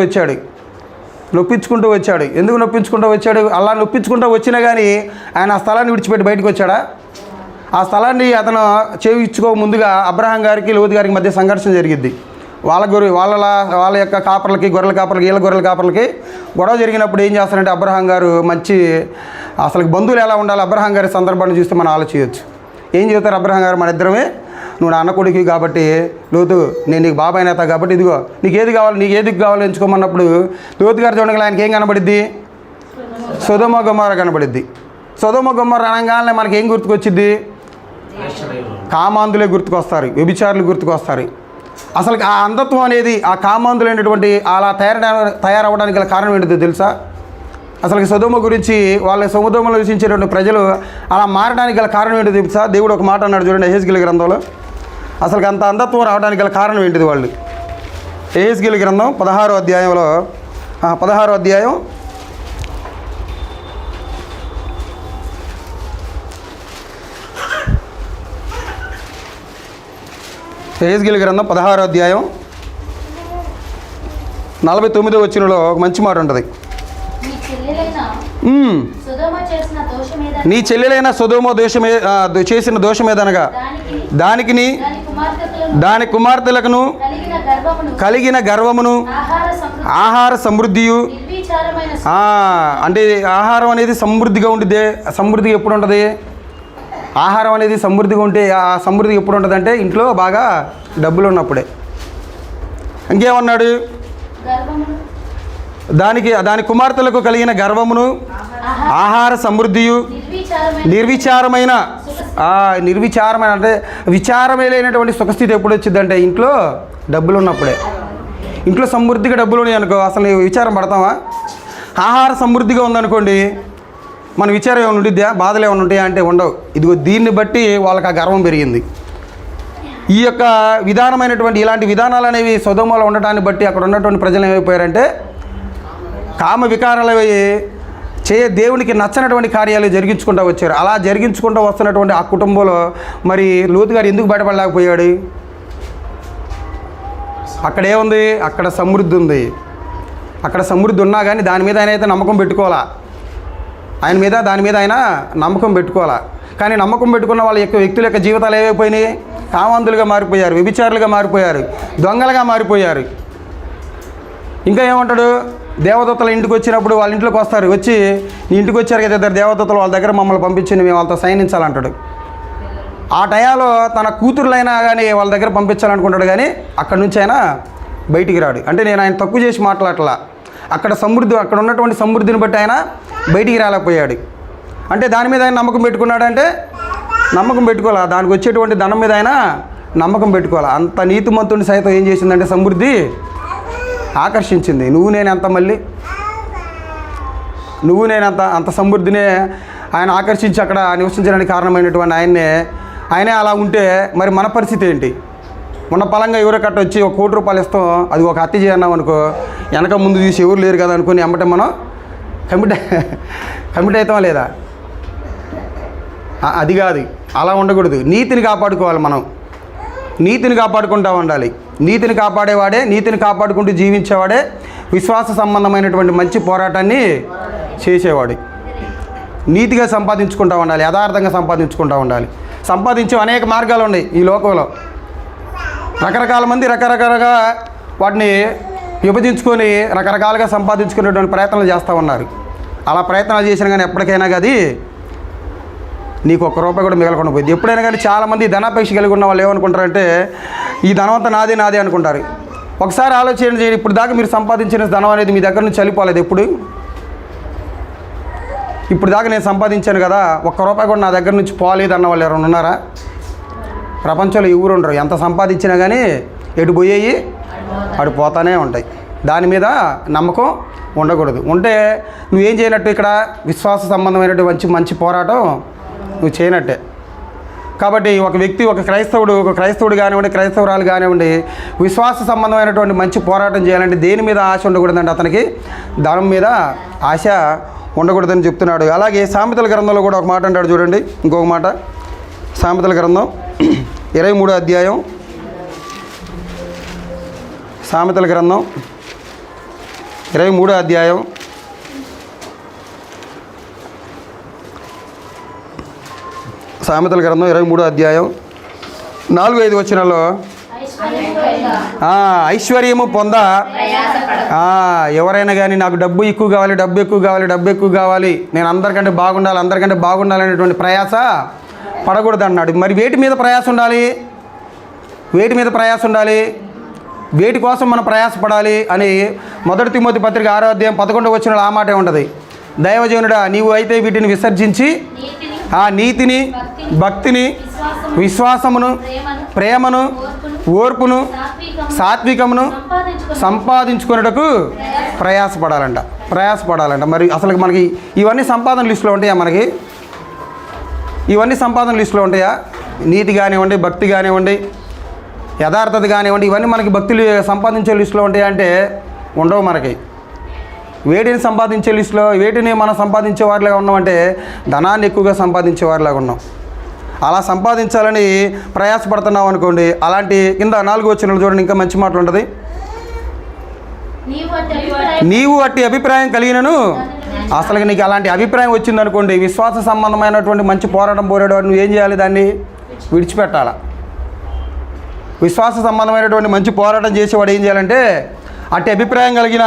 [SPEAKER 1] వచ్చాడు. ఎందుకు నొప్పించుకుంటూ వచ్చాడు? అలా నొప్పించుకుంటూ వచ్చినా కానీ ఆయన ఆ స్థలాన్ని విడిచిపెట్టి బయటకు వచ్చాడా? ఆ స్థలాన్ని అతను చేయించుకో ముందుగా అబ్రహాం గారికి లోతు గారికి మధ్య సంఘర్షణ జరిగిద్ది. వాళ్ళ యొక్క కాపర్లకి, గొర్రెల కాపర్లకి, వీళ్ళ గొర్రెల కాపర్లకి గొడవ జరిగినప్పుడు ఏం చేస్తారంటే అబ్రహాం గారు అసలు బంధువులు ఎలా ఉండాలి? అబ్రహాం గారి సందర్భాన్ని చూస్తే మనం ఆలోచించవచ్చు. ఏం చెబుతారు అబ్రహాం గారు? మన ఇద్దరమే, నువ్వు నా అన్న కొడుకు కాబట్టి లోతు, నేను నీకు బాబాయ్ నేత కాబట్టి ఇదిగో నీకు ఏది కావాలో ఎంచుకోమన్నప్పుడు లోతు గారు చూడగా ఆయనకి ఏం కనబడిద్ది? సొదొమ గొమొర్రా కనబడిద్ది. సొదొమ గొమొర్రా అనగానే మనకి ఏం గుర్తుకొచ్చిద్ది? కామాంధులే గుర్తుకొస్తారు, వ్యభిచారులు గుర్తుకొస్తారు. అసలు ఆ అంధత్వం అనేది, ఆ కామాంధులైనటువంటి అలా తయారవడానికి గల కారణం ఏంటిదో తెలుసా? అసలు సొదొమ గురించి, వాళ్ళ సొదొమలో నివసించేటువంటి ప్రజలు అలా మారడానికి గల కారణం ఏంటో తెలుసా? దేవుడు ఒక మాట అన్నాడు చూడండి యెహెజ్కేలు గ్రంథంలో. అసలు అంత అంధత్వం రావడానికి గల కారణం ఏంటిది? వాళ్ళు యెహెజ్కేలు గ్రంథం 16వ అధ్యాయంలో 16వ అధ్యాయం యెహెజ్కేలు గ్రంథం 16వ అధ్యాయం 49వ వచనంలో ఒక మంచి మాట ఉంటుంది. నీ చెల్లెలైన సొదొమ చేసిన దోషమేదనగా దాని కుమార్తెలకును కలిగిన గర్వమును ఆహార సమృద్ధియు. అంటే ఆహారం అనేది సమృద్ధిగా ఉండిద్దే. సమృద్ధి ఎప్పుడు ఉంటుంది? ఆహారం అనేది సమృద్ధిగా ఉంటే ఆ సమృద్ధి ఎప్పుడు ఉంటుంది అంటే ఇంట్లో బాగా డబ్బులు ఉన్నప్పుడే. ఇంకేమన్నాడు? దాని కుమార్తెలకు కలిగిన గర్వమును ఆహార సమృద్ధియు నిర్విచారమైన అంటే విచారమే లేనటువంటి సుఖస్థితి ఎప్పుడు వచ్చిందంటే ఇంట్లో డబ్బులు ఉన్నప్పుడే. ఇంట్లో సమృద్ధిగా డబ్బులు ఉన్నాయి అనుకో, అసలు విచారం పడతామా? ఆహార సమృద్ధిగా ఉందనుకోండి, మన విచారం ఏమైనా ఉండిద్దా? బాధలు ఏమైనా ఉంటాయా అంటే ఉండవు. ఇదిగో దీన్ని బట్టి వాళ్ళకి ఆ గర్వం పెరిగింది. ఈ యొక్క విధానమైనటువంటి ఇలాంటి విధానాలు అనేవి సొదొమలో ఉండటాన్ని బట్టి అక్కడ ఉన్నటువంటి ప్రజలు ఏమైపోయారంటే కామ వికారాలు దేవునికి నచ్చనటువంటి కార్యాలు జరిగించుకుంటూ వచ్చారు. అలా జరిగించుకుంటూ వస్తున్నటువంటి ఆ కుటుంబంలో మరి లోతు గారు ఎందుకు బయటపడలేకపోయాడు? అక్కడ ఏముంది? అక్కడ సమృద్ధి ఉంది. అక్కడ సమృద్ధి ఉన్నా కానీ దాని మీద ఆయన అయితే నమ్మకం పెట్టుకోవాలా. దాని మీద ఆయన నమ్మకం పెట్టుకోవాలా. కానీ నమ్మకం పెట్టుకున్న వాళ్ళ యొక్క వ్యక్తుల యొక్క జీవితాలు ఏమైపోయినాయి? కామాంధులుగా మారిపోయారు, వ్యభిచారులుగా మారిపోయారు, దొంగలుగా మారిపోయారు. ఇంకా ఏమంటాడు? దేవదూతల ఇంటికి వచ్చినప్పుడు వాళ్ళ ఇంట్లోకి వస్తారు, వచ్చి నీ ఇంటికి వచ్చారు కదా ఇద్దరు దేవదూతలు, వాళ్ళ దగ్గర మమ్మల్ని పంపించింది, మేము వాళ్ళతో సైనించాలంటాడు. ఆ టయాలో తన కూతురులైనా కానీ వాళ్ళ దగ్గర పంపించాలనుకుంటాడు, కానీ అక్కడి నుంచి ఆయన బయటికి రాడు. అంటే నేను ఆయన తక్కువ చేసి మాట్లాడలా, అక్కడ ఉన్నటువంటి సమృద్ధిని బట్టి ఆయన బయటికి రాలేకపోయాడు. అంటే దాని మీద ఆయన నమ్మకం పెట్టుకున్నాడంటే నమ్మకం పెట్టుకోవాలా, దానికి వచ్చేటువంటి ధనం మీద ఆయన నమ్మకం పెట్టుకోవాలా. అంత నీతిమంతుని సైతం ఏం చేసిందంటే సమృద్ధి ఆకర్షించింది. నువ్వు నేనంత అంత సమృద్ధినే ఆయన ఆకర్షించి అక్కడ నివసించడానికి కారణమైనటువంటి ఆయనే అలా ఉంటే మరి మన పరిస్థితి ఏంటి? మొన్న పలంగా ఎవరో కట్ట వచ్చి ₹1 కోటి ఇస్తాం, అది ఒక హత్య చేయన్నాం అనుకో, వెనక ముందు చూసి ఎవరు లేరు కదా అనుకుని ఎమ్మటే మనం కమిట్ అవుతామా లేదా? అది కాదు, అలా ఉండకూడదు. నీతిని కాపాడుకోవాలి. మనం నీతిని కాపాడుకుంటూ ఉండాలి. నీతిని కాపాడేవాడే, నీతిని కాపాడుకుంటూ జీవించేవాడే విశ్వాస సంబంధమైనటువంటి మంచి పోరాటాన్ని చేసేవాడు. నీతిగా సంపాదించుకుంటూ ఉండాలి, యథార్థంగా సంపాదించుకుంటూ ఉండాలి. సంపాదించే అనేక మార్గాలు ఉన్నాయి ఈ లోకంలో. రకరకాల మంది రకరకాలుగా వాటిని విభజించుకొని రకరకాలుగా సంపాదించుకునేటువంటి ప్రయత్నాలు చేస్తూ ఉన్నారు. అలా ప్రయత్నాలు చేసినా కానీ ఎప్పటికైనా అది నీకు ఒక్క రూపాయి కూడా మిగలకుండా పోయింది. ఎప్పుడైనా కానీ చాలామంది ధనాపేక్ష కలిగి ఉన్న వాళ్ళు ఏమనుకుంటారంటే ఈ ధనం అంతా నాదే అనుకుంటారు. ఒకసారి ఆలోచన చేయండి, ఇప్పుడు దాకా మీరు సంపాదించిన ధనం అనేది మీ దగ్గర నుంచి చనిపోలేదు. ఇప్పుడు దాకా నేను సంపాదించాను కదా, ఒక్క రూపాయి కూడా నా దగ్గర నుంచి పోలేదు అన్న వాళ్ళు ఎవరైనా ఉన్నారా? ప్రపంచంలో ఎవరు ఉండరు. ఎంత సంపాదించినా కానీ ఎటు పోయేవి అటు పోతానే ఉంటాయి. దాని మీద నమ్మకం ఉండకూడదు. ఉంటే నువ్వేం చేయనట్టు, ఇక్కడ విశ్వాస సంబంధమైనటువంటి మంచి పోరాటం నువ్వు చేయనట్టే. కాబట్టి ఒక వ్యక్తి, ఒక క్రైస్తవుడు కానివ్వండి, క్రైస్తవురాలు కానివ్వండి, విశ్వాస సంబంధమైనటువంటి మంచి పోరాటం చేయాలంటే దేని మీద ఆశ ఉండకూడదండి. అతనికి ధనం మీద ఆశ ఉండకూడదని చెప్తున్నాడు. అలాగే సామెతల గ్రంథంలో కూడా ఒక మాట అంటాడు చూడండి. ఇంకొక మాట, సామెతల గ్రంథం 23వ అధ్యాయం, సామెతల గ్రంథం 23వ అధ్యాయం 23వ అధ్యాయం 4-5 వచనాల్లో ఐశ్వర్యము పొంద ఎవరైనా కానీ నాకు డబ్బు ఎక్కువ కావాలి, నేను అందరికంటే బాగుండాలి అనేటువంటి ప్రయాస పడకూడదు అన్నాడు. మరి వేటి మీద ప్రయాస ఉండాలి? వేటి కోసం మనం ప్రయాసపడాలి అని 1 తిమోతి పత్రిక 6వ అధ్యాయం 11వ వచనంలో ఆ మాటే ఉంటుంది. దైవజనుడా, నీవు అయితే వీటిని విసర్జించి ఆ నీతిని, భక్తిని, విశ్వాసమును, ప్రేమను, ఓర్పును, సాత్వికమును సంపాదించుకున్నటకు ప్రయాసపడాలంట. మరి అసలు మనకి ఇవన్నీ సంపాదన లిస్టులో ఉంటాయా? ఇవన్నీ సంపాదన లిస్టులో ఉంటాయా? నీతి కానివ్వండి, భక్తి కానివ్వండి, యథార్థత కానివ్వండి, ఇవన్నీ మనకి భక్తులు సంపాదించే లిస్టులో ఉంటాయా అంటే ఉండవు. మనకి వేటిని సంపాదించే లిస్టులో, వేటిని మనం సంపాదించే వారిలాగా ఉన్నామంటే ధనాన్ని ఎక్కువగా సంపాదించే వారిలాగా ఉన్నాం. అలా సంపాదించాలని ప్రయాసపడుతున్నాం అనుకోండి. అలాంటి కింద 4వ వచనంలో చూడండి, ఇంకా మంచి మాటలు ఉంటుంది. నీవు అట్టి అభిప్రాయం కలిగినను, అసలు నీకు అలాంటి అభిప్రాయం వచ్చిందనుకోండి, విశ్వాస సంబంధమైనటువంటి మంచి పోరాటం పోరాడేవాడు నువ్వు ఏం చేయాలి? దాన్ని విడిచిపెట్టాలి. విశ్వాస సంబంధమైనటువంటి మంచి పోరాటం చేసేవాడు ఏం చేయాలంటే, అట్టి అభిప్రాయం కలిగిన,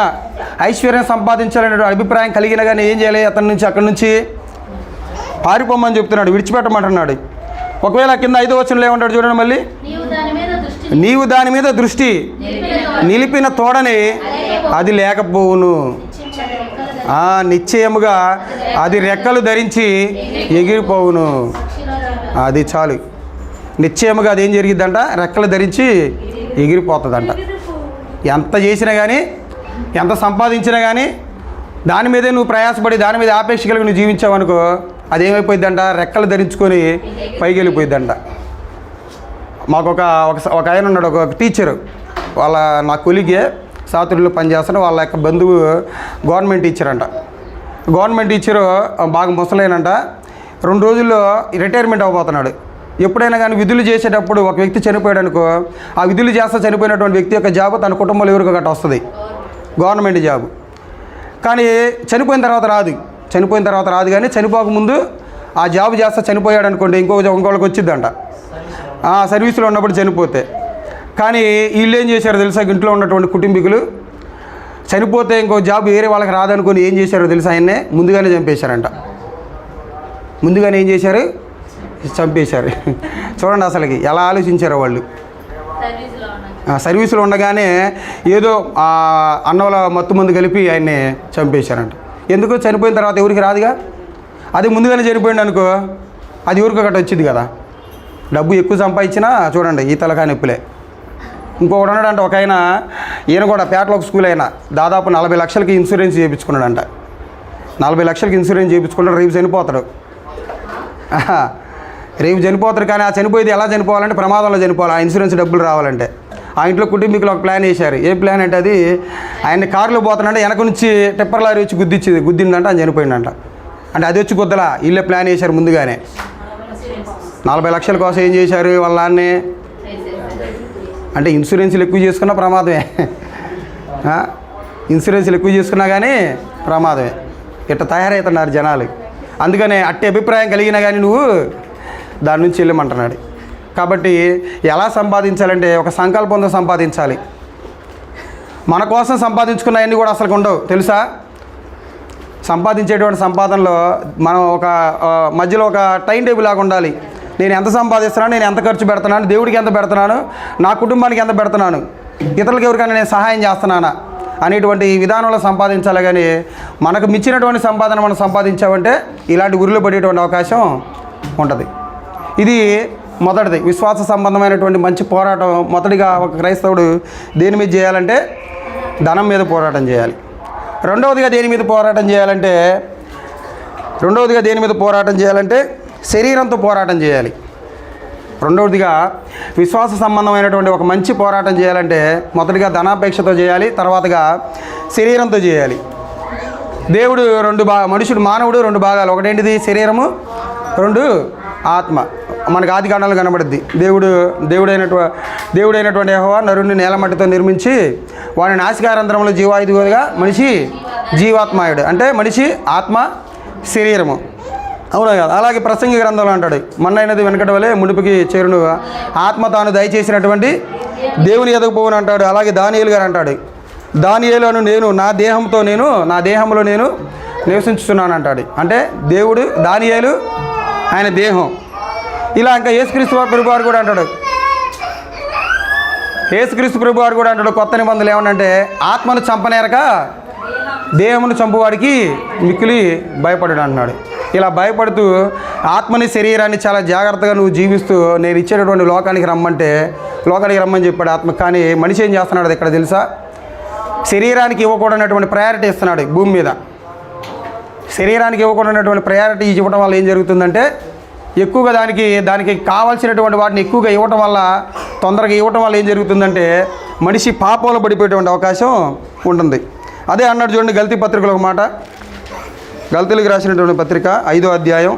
[SPEAKER 1] ఐశ్వర్యం సంపాదించాలనేటువంటి అభిప్రాయం కలిగిన కానీ ఏం చేయాలి? అక్కడి నుంచి పారిపోమని చెప్తున్నాడు, విడిచిపెట్టమంటున్నాడు. ఒకవేళ కింద 5వ వచనంలో ఏమంటాడు చూడండి మళ్ళీ, నీవు దాని మీద దృష్టి నిలిపిన తోడని అది లేకపోవును, నిశ్చయముగా అది రెక్కలు ధరించి ఎగిరిపోవును. అది చాలు. నిశ్చయముగా అది ఏం జరిగిద్దంట? రెక్కలు ధరించి ఎగిరిపోతుందంట. ఎంత చేసినా కానీ, ఎంత సంపాదించినా కానీ దాని మీదే నువ్వు ప్రయాసపడి దాని మీద ఆపేక్ష కలిగి నువ్వు జీవించావనుకో, అదేమైపోయిద్దంట? రెక్కలు ధరించుకొని పైకి వెళ్ళిపోయిద్దంట. మాకు ఒక ఆయన ఉన్నాడు, ఒక టీచరు, నా కొలిగే సాతుర్లో పనిచేస్తాడు. వాళ్ళ యొక్క బంధువు గవర్నమెంట్ టీచర్ అంట. గవర్నమెంట్ టీచరు బాగా ముసలైనంట. 2 రోజుల్లో రిటైర్మెంట్ అవ్వబోతున్నాడు. ఎప్పుడైనా కానీ విధులు చేసేటప్పుడు ఒక వ్యక్తి చనిపోయాడు అనుకో, ఆ విధులు చేస్తే చనిపోయినటువంటి వ్యక్తి యొక్క జాబు తన కుటుంబంలో ఎవరికి గట్ట వస్తుంది, గవర్నమెంట్ జాబు. కానీ చనిపోయిన తర్వాత రాదు. కానీ చనిపోకముందు ఆ జాబు చేస్తే చనిపోయాడు అనుకోండి, ఇంకోళ్ళకి వచ్చిద్దంట, సర్వీసులో ఉన్నప్పుడు చనిపోతే. కానీ వీళ్ళు ఏం చేశారో తెలుసా? ఇంట్లో ఉన్నటువంటి కుటుంబీకులు చనిపోతే ఇంకో జాబ్ వేరే వాళ్ళకి రాదనుకొని ఏం చేశారో తెలుసా? ఆయన్నే ముందుగానే చంపేశారంట. ముందుగానే ఏం చేశారు? చంపేశారు. చూడండి అసలుకి ఎలా ఆలోచించారో వాళ్ళు. సర్వీసులో ఉండగానే ఏదో అన్నంలో మత్తు మందు కలిపి ఆయన్ని చంపేశారంట. ఎందుకు? చనిపోయిన తర్వాత ఎవరికి రాదుగా. అది ముందుగానే చనిపోయింది అనుకో, అది ఎవరికి గట్ట వచ్చింది కదా. డబ్బు ఎక్కువ సంపాదించినా చూడండి ఈ తలకాయ నొప్పులే. ఇంకొకటి ఉన్నాడంట, ఒక ఆయన, ఈయన కూడా పేటలో ఒక స్కూల్ అయినా దాదాపు 40 లక్షలకి ఇన్సూరెన్స్ చేయించుకున్నాడంట. 40 లక్షలకి ఇన్సూరెన్స్ చేయించుకున్నాడు. రేపు చనిపోతాడు. కానీ ఆ చనిపోయేది ఎలా చనిపోవాలంటే ప్రమాదంలో చనిపోవాలి. ఆ ఇన్సూరెన్స్ డబ్బులు రావాలంటే ఆ ఇంట్లో కుటుంబీకులు ఒక ప్లాన్ వేశారు. ఏ ప్లాన్ అంటే, అది ఆయన కారులో పోతాడంటే వెనక నుంచి టిప్పర్ లారీ వచ్చి గుద్దిందంట, ఆయన చనిపోయిందంట. అంటే అది వచ్చి గుద్దలా, వీళ్ళే ప్లాన్ వేశారు ముందుగానే. 40 లక్షల కోసం ఏం చేశారు వాళ్ళ నాన్నే? అంటే ఇన్సూరెన్స్లు ఎక్కువ చేసుకున్నా ప్రమాదమే. ఇన్సూరెన్స్లు ఎక్కువ చేసుకున్నా కానీ ప్రమాదమే. ఇట్లా తయారవుతున్నారు జనాలు. అందుకనే అట్టి అభిప్రాయం కలిగినా కానీ నువ్వు దాని నుంచి వెళ్ళమంటున్నాడు. కాబట్టి ఎలా సంపాదించాలంటే ఒక సంకల్పంతో సంపాదించాలి. మన కోసం సంపాదించుకున్న అన్నీ కూడా అసలు ఉండవు తెలుసా. సంపాదించేటువంటి సంపాదనలో మనం ఒక మధ్యలో ఒక టైం టేబుల్ లాగా ఉండాలి. నేను ఎంత సంపాదిస్తున్నాను, నేను ఎంత ఖర్చు పెడుతున్నాను, దేవుడికి ఎంత పెడుతున్నాను, నా కుటుంబానికి ఎంత పెడుతున్నాను, ఇతరులకు ఎవరికైనా నేను సహాయం చేస్తున్నానా అనేటువంటి విధానంలో సంపాదించాలి. కానీ మనకు మించినటువంటి సంపాదన మనం సంపాదించామంటే ఇలాంటి గురిలో పడేటువంటి అవకాశం ఉంటుంది. ఇది మొదటిది, విశ్వాస సంబంధమైనటువంటి మంచి పోరాటం. మొదటిగా ఒక క్రైస్తవుడు దేని మీద చేయాలంటే ధనం మీద పోరాటం చేయాలి. రెండవదిగా దేని మీద పోరాటం చేయాలంటే శరీరంతో పోరాటం చేయాలి. రెండవదిగా విశ్వాస సంబంధమైనటువంటి ఒక మంచి పోరాటం చేయాలంటే మొదటిగా ధనాపేక్షతో చేయాలి, తర్వాతగా శరీరంతో చేయాలి. దేవుడు మానవుడు రెండు భాగాలు, ఒకటేంటిది శరీరము, రెండు ఆత్మ. మనకు ఆది కాండంలో కనబడుద్ది. దేవుడైనటువంటి యెహోవా నరుని నేలమట్టితో నిర్మించి వాని నాసికారంధ్రంలో జీవాయుధుగా మనిషి జీవాత్మాయుడు, అంటే మనిషి ఆత్మ శరీరము, అవునా కదా. అలాగే ప్రసంగి గ్రంథంలో అంటాడు, మన్నైనది వెనకటి వలె మునిపికి చేరును, ఆత్మ తాను దయచేసినటువంటి దేవుని ఎదగపోవును అంటాడు. అలాగే దానియేలు గారు అంటాడు, దానియేలును నేను నా దేహంలో నేను నివసించుతున్నాను అంటాడు. అంటే దేవుడు, దానియేలు ఆయన దేహం. ఇలా ఇంకా యేసుక్రీస్తు ప్రభువారు కూడా అంటాడు, కొత్త నిబంధనలు ఏమనంటే ఆత్మను చంపనేరక దేహమును చంపువాడికి మిక్కిలి భయపడాడు అంటున్నాడు. ఇలా భయపడుతూ ఆత్మని శరీరాన్ని చాలా జాగ్రత్తగా నువ్వు జీవిస్తూ నేను ఇచ్చేటటువంటి లోకానికి రమ్మని చెప్పాడు ఆత్మ. కానీ మనిషి ఏం చేస్తున్నాడు ఇక్కడ తెలుసా? శరీరానికి ఇవ్వకూడనటువంటి ప్రయారిటీ ఇస్తున్నాడు భూమి మీద. శరీరానికి ఇవ్వకూడనటువంటి ప్రయారిటీ ఇవ్వడం వల్ల ఏం జరుగుతుందంటే ఎక్కువగా దానికి కావాల్సినటువంటి వాటిని ఎక్కువగా ఇవ్వటం వల్ల, తొందరగా ఇవ్వటం వల్ల ఏం జరుగుతుందంటే మనిషి పాపంలో పడిపోయేటువంటి అవకాశం ఉంటుంది. అదే అన్నాడు చూడండి గల్తీ పత్రికలో ఒక మాట, గల్తీలకు రాసినటువంటి పత్రిక 5వ అధ్యాయం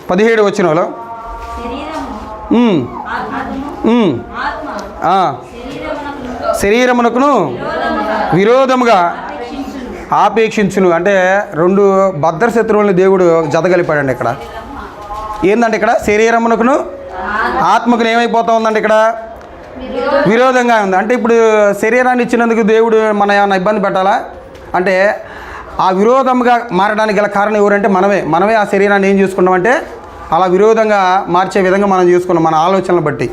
[SPEAKER 1] 17వ వచనంలో శరీరమునకును విరోధముగా ఆపేక్షించును. అంటే రెండు బద్ధ శత్రువులను దేవుడు జతగలిపాడండి ఇక్కడ. ఏందంటే ఇక్కడ శరీరమునకును ఆత్మకును ఏమైపోతా ఉందంటే ఇక్కడ విరోధంగా ఉంది. అంటే ఇప్పుడు శరీరాన్ని ఇచ్చినందుకు దేవుడు మన ఏమైనా ఇబ్బంది పెట్టాలా అంటే ఆ విరోధంగా మారడానికి గల కారణం ఎవరంటే మనమే ఆ శరీరాన్ని ఏం చేసుకున్నామంటే అలా విరోధంగా మార్చే విధంగా మనం చూసుకున్నాం. మన ఆలోచనలు బట్టి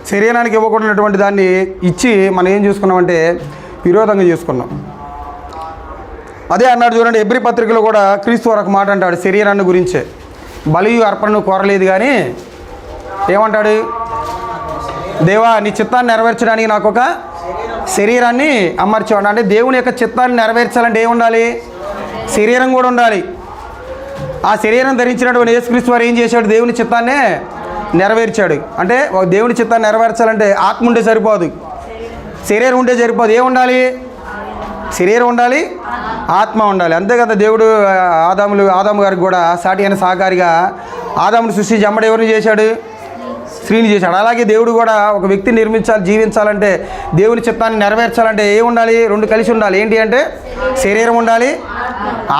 [SPEAKER 1] శరీరానికి ఇవ్వకూడనటువంటి దాన్ని ఇచ్చి మనం ఏం చూసుకున్నామంటే విరోధంగా చేసుకున్నాం. అదే అన్నాడు చూడండి ఎబ్రీ పత్రికలో కూడా క్రీస్తు ఒక మాట అంటాడు శరీరాన్ని గురించే, బలియు అర్పణను కోరలేదు కానీ ఏమంటాడు, దేవా నీ చిత్తాన్ని నెరవేర్చడానికి నాకు ఒక శరీరాన్ని అమర్చేవాడు. అంటే దేవుని యొక్క చిత్తాన్ని నెరవేర్చాలంటే ఏముండాలి? శరీరం కూడా ఉండాలి. ఆ శరీరం ధరించినటువంటి యేసుక్రీస్తు వారు ఏం చేశాడు? దేవుని చిత్తాన్నే నెరవేర్చాడు. అంటే దేవుని చిత్తాన్ని నెరవేర్చాలంటే ఆత్మ ఉంటే సరిపోదు, శరీరం ఉంటే సరిపోదు. ఏముండాలి? శరీరం ఉండాలి, ఆత్మ ఉండాలి. అంతే కదా. దేవుడు ఆదాము గారికి కూడా సాటి అయిన సహకారిగా ఆదాముని సృష్టించి అమ్మడు ఎవరిని చేశాడు? స్త్రీని చేశాడు. అలాగే దేవుడు కూడా ఒక వ్యక్తిని జీవించాలంటే దేవుని చిత్తాన్ని నెరవేర్చాలంటే ఏం ఉండాలి? రెండు కలిసి ఉండాలి. ఏంటి అంటే శరీరం ఉండాలి,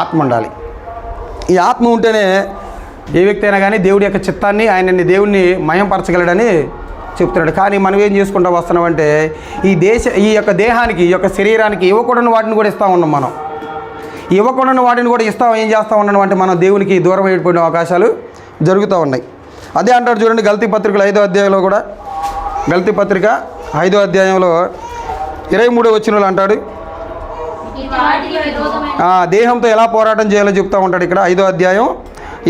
[SPEAKER 1] ఆత్మ ఉండాలి. ఈ ఆత్మ ఉంటేనే ఏ వ్యక్తి అయినా కానీ దేవుడి యొక్క చిత్తాన్ని దేవుణ్ణి మయంపరచగలడని చెప్తున్నాడు. కానీ మనం ఏం చేసుకుంటూ వస్తున్నామంటే ఈ యొక్క దేహానికి, ఈ యొక్క శరీరానికి ఇవ్వకూడని వాటిని కూడా ఇస్తూ ఉన్నాం. మనం ఇవ్వకూడని వాటిని కూడా ఏం చేస్తూ ఉన్నాం అంటే మనం దేవునికి దూరం అయిపోయిన అవకాశాలు జరుగుతూ ఉన్నాయి. అదే అంటాడు చూడండి గల్తీ పత్రికలు 5వ అధ్యాయంలో కూడా, గల్తీ పత్రిక 5వ అధ్యాయంలో 23వ వచనంలో అంటాడు దేహంతో ఎలా పోరాటం చేయాలో చెప్తూ ఉంటాడు ఇక్కడ 5వ అధ్యాయం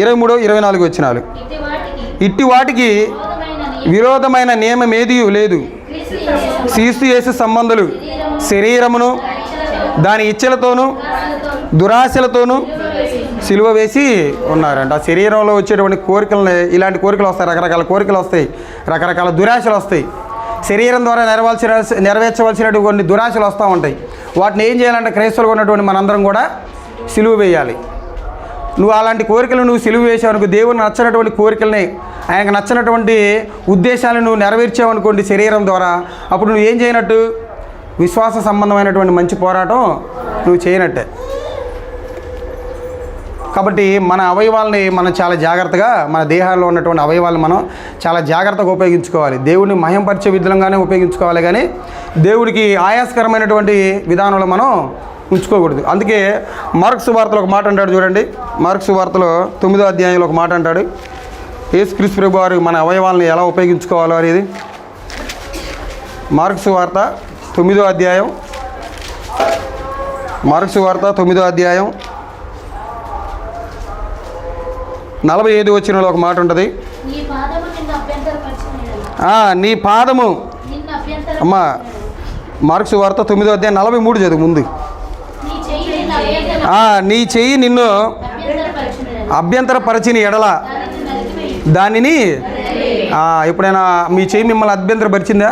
[SPEAKER 1] 23, 24 వచనాలు. ఇట్టి వాటికి విరోధమైన నియమం ఏదీ లేదు. క్రీస్తు యేసు సంబంధులు శరీరమును దాని ఇచ్చలతోనూ దురాశలతోనూ సిలువ వేసి ఉన్నారంట. ఆ శరీరంలో వచ్చేటువంటి కోరికలని, ఇలాంటి కోరికలు వస్తాయి, రకరకాల కోరికలు వస్తాయి, రకరకాల దురాశలు వస్తాయి. శరీరం ద్వారా నెరవేర్చవలసినటువంటి దురాశలు వస్తూ ఉంటాయి. వాటిని ఏం చేయాలంటే క్రైస్తవులుగా ఉన్నటువంటి మనందరం కూడా సిలువ వేయాలి. నువ్వు అలాంటి కోరికలు నువ్వు సిలువ వేసావనుకో, దేవుని నచ్చినటువంటి కోరికలని, ఆయనకు నచ్చినటువంటి ఉద్దేశాలను నువ్వు నెరవేర్చావనుకోండి శరీరం ద్వారా, అప్పుడు నువ్వు ఏం చేయనట్టు? విశ్వాస సంబంధమైనటువంటి మంచి పోరాటం నువ్వు చేయనట్టే. కాబట్టి మన అవయవాల్ని మనం చాలా జాగ్రత్తగా, మన దేహాల్లో ఉన్నటువంటి అవయవాలను మనం చాలా జాగ్రత్తగా ఉపయోగించుకోవాలి. దేవుడిని మహింపరిచే విధంగానే ఉపయోగించుకోవాలి, కానీ దేవుడికి ఆయాసకరమైనటువంటి విధానంలో మనం ఉంచుకోకూడదు. అందుకే మార్కు సువార్తలో ఒక మాట అంటాడు చూడండి. మార్కు సువార్తలో 9వ అధ్యాయంలో ఒక మాట అంటాడు. యేసుక్రీస్తు ప్రభువు వారు మన అవయవాలను ఎలా ఉపయోగించుకోవాలో అనేది. మార్కు సువార్త 9వ అధ్యాయం, మార్కు సువార్త 9వ అధ్యాయం 45 వచనంలో ఒక మాట ఉంటుంది. నీ పాదము అమ్మా, మార్కు సువార్త 9వ అధ్యాయం 43 చదువు ముందు. నీ చెయ్యి నిన్ను అభ్యంతరపరిచిన ఎడల దానిని, ఎప్పుడైనా మీ చెయ్యి మిమ్మల్ని అభ్యంతరపరిచిందా?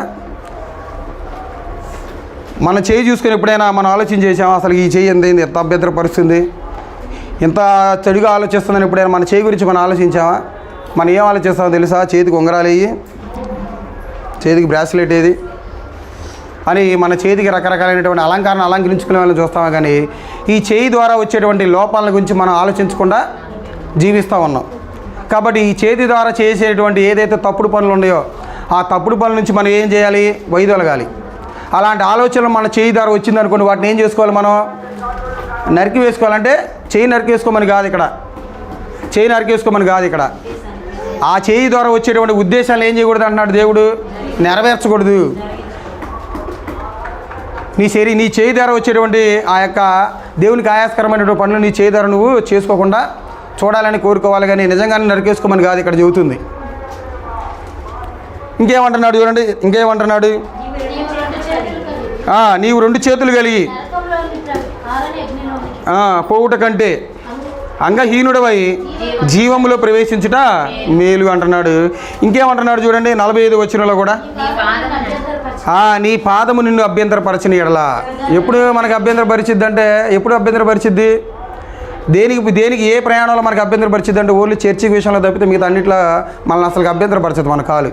[SPEAKER 1] మన చెయ్యి చూసుకొని ఎప్పుడైనా మనం ఆలోచన చేసామా? అసలు ఈ చెయ్యి ఎంత అభ్యంతరపరుస్తుంది, ఎంత చెడుగా ఆలోచిస్తుందని ఎప్పుడైనా మన చేయి గురించి మనం ఆలోచించామా? మనం ఏం ఆలోచిస్తామో తెలుసా? చేతికి ఉంగరాలు వేయి, చేతికి బ్రాస్లెట్ ఏది అని మన చేతికి రకరకాలైనటువంటి అలంకారాన్ని అలంకరించుకునే వాళ్ళని చూస్తామా? కానీ ఈ చేయి ద్వారా వచ్చేటువంటి లోపాల గురించి మనం ఆలోచించకుండా జీవిస్తూ ఉన్నాం. కాబట్టి ఈ చేతి ద్వారా చేసేటువంటి ఏదైతే తప్పుడు పనులు ఉన్నాయో ఆ తప్పుడు పనుల నుంచి మనం ఏం చేయాలి? వైదొలగాలి. అలాంటి ఆలోచనలు మన చేయి ద్వారా వచ్చిందనుకోండి, వాటిని ఏం చేసుకోవాలి? మనం నరికి వేసుకోవాలంటే చేయి నరికి వేసుకోమని కాదు ఇక్కడ, చేయి నరికి వేసుకోమని కాదు ఇక్కడ. ఆ చేయి ద్వారా వచ్చేటువంటి ఉద్దేశాలు ఏం చేయకూడదు అంటున్నాడు దేవుడు, నెరవేర్చకూడదు. నీ చేయి ద్వారా వచ్చేటువంటి ఆ యొక్క దేవునికి ఆయాస్కరమైనటువంటి పనులు నీ చేయి ద్వారా నువ్వు చేసుకోకుండా చూడాలని కోరుకోవాలి, కానీ నిజంగానే నరికేసుకోమని కాదు ఇక్కడ చెబుతుంది. ఇంకేమంటున్నాడు చూడండి, ఇంకేమంటున్నాడు? నీవు 2 చేతులు కలిగి పోవుట కంటే అంగహీనుడవై జీవములో ప్రవేశించుట మేలు అంటున్నాడు. ఇంకేమంటున్నాడు చూడండి 45 వచనంలో కూడా, నీ పాదము నిన్ను అభ్యంతరపరచిన ఎడల. ఎప్పుడు మనకు అభ్యంతరపరిచిద్ది అంటే, ఎప్పుడు అభ్యంతరపరిచిద్ది? దేనికి ఏ ప్రయాణంలో మనకు అభ్యంతరపరిచిద్ది అంటే ఓన్లీ చర్చి విషయంలో తప్పితే మిగతా అన్నింటిలో మనల్ని అసలు అభ్యంతరపరచదు. మన కాలు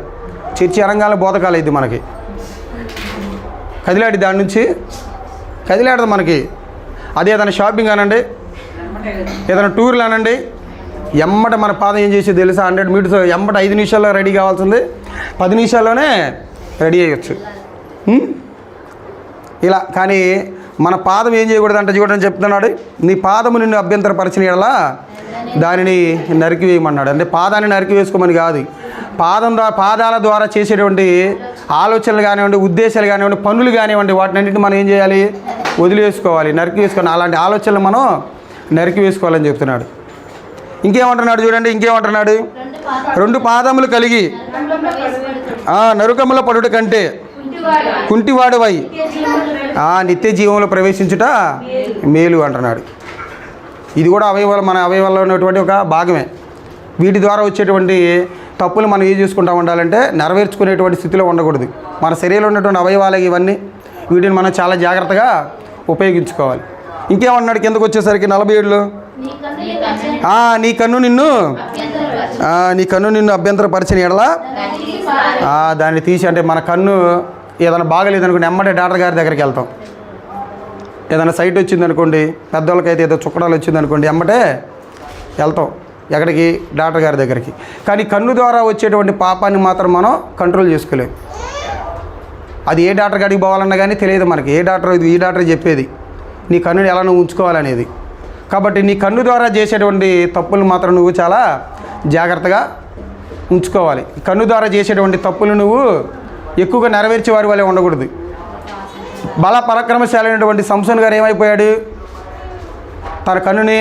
[SPEAKER 1] చర్చి అరంగాల్లో బోధకాలు అయింది, మనకి కదిలాడి, దాని నుంచి కదిలాడదు మనకి. అదే ఏదైనా షాపింగ్ అనండి, ఏదైనా టూర్లు అనండి, ఎమ్మట మన పాదం ఏం చేసి తెలుసా? 100 మీటర్స్ ఎమ్మట 5 నిమిషాల్లో రెడీ కావాల్సింది 10 నిమిషాల్లోనే రెడీ అయ్యొచ్చు ఇలా. కానీ మన పాదం ఏం చేయకూడదు అంటే చూడని చెప్తున్నాడు, నీ పాదము నిన్ను అభ్యంతరపరిచిన ఎడలా దానిని నరికివేయమన్నాడు. అంటే పాదాన్ని నరికి వేసుకోమని కాదు, పాదాల ద్వారా చేసేటువంటి ఆలోచనలు కానివ్వండి, ఉద్దేశాలు కానివ్వండి, పనులు కానివ్వండి, వాటినన్నింటినీ మనం ఏం చేయాలి? వదిలేసుకోవాలి, నరికి వేసుకోవాలి. అలాంటి ఆలోచనలు మనం నరికి వేసుకోవాలని చెప్తున్నాడు. ఇంకేమంటున్నాడు చూడండి, ఇంకేమంటున్నాడు? 2 పాదములు కలిగి నరుకముల పడుట కంటే కుంటివాడువై నిత్య జీవంలో ప్రవేశించుట మేలు అంటున్నాడు. ఇది కూడా మన అవయవాల్లో ఉన్నటువంటి ఒక భాగమే. వీటి ద్వారా వచ్చేటువంటి తప్పులు మనం ఏం చేసుకుంటూ ఉండాలంటే నెరవేర్చుకునేటువంటి స్థితిలో ఉండకూడదు. మన శరీరంలో ఉన్నటువంటి అవయవాలకి ఇవన్నీ, వీటిని మనం చాలా జాగ్రత్తగా ఉపయోగించుకోవాలి. ఇంకేమన్నాడు కిందకు వచ్చేసరికి 47లో, నీ కన్ను నిన్ను అభ్యంతరపరిచిన ఎడల దాన్ని తీసి. అంటే మన కన్ను ఏదైనా బాగలేదనుకోండి ఎమ్మటే డాక్టర్ గారి దగ్గరికి వెళ్తాం. ఏదైనా సైట్ వచ్చిందనుకోండి, పెద్దవాళ్ళకైతే ఏదో చుక్కడాలు వచ్చిందనుకోండి ఎమ్మటే వెళ్తాం ఎక్కడికి? డాక్టర్ గారి దగ్గరికి. కానీ కన్ను ద్వారా వచ్చేటువంటి పాపాన్ని మాత్రం మనం కంట్రోల్ చేసుకోలేం. అది ఏ డాక్టర్ గారికి పోవాలన్నా కానీ తెలియదు మనకి, ఏ డాక్టర్ ఈ డాక్టర్ చెప్పేది నీ కన్నుని ఎలా నువ్వు ఉంచుకోవాలనేది. కాబట్టి నీ కన్ను ద్వారా చేసేటువంటి తప్పులు మాత్రం నువ్వు చాలా జాగ్రత్తగా ఉంచుకోవాలి. కన్ను ద్వారా చేసేటువంటి తప్పులు నువ్వు ఎక్కువగా నెరవేర్చే వారి వల్లే ఉండకూడదు. బల పరాక్రమశాలైనటువంటి సంసోన్ గారు ఏమైపోయాడు? తన కన్నుని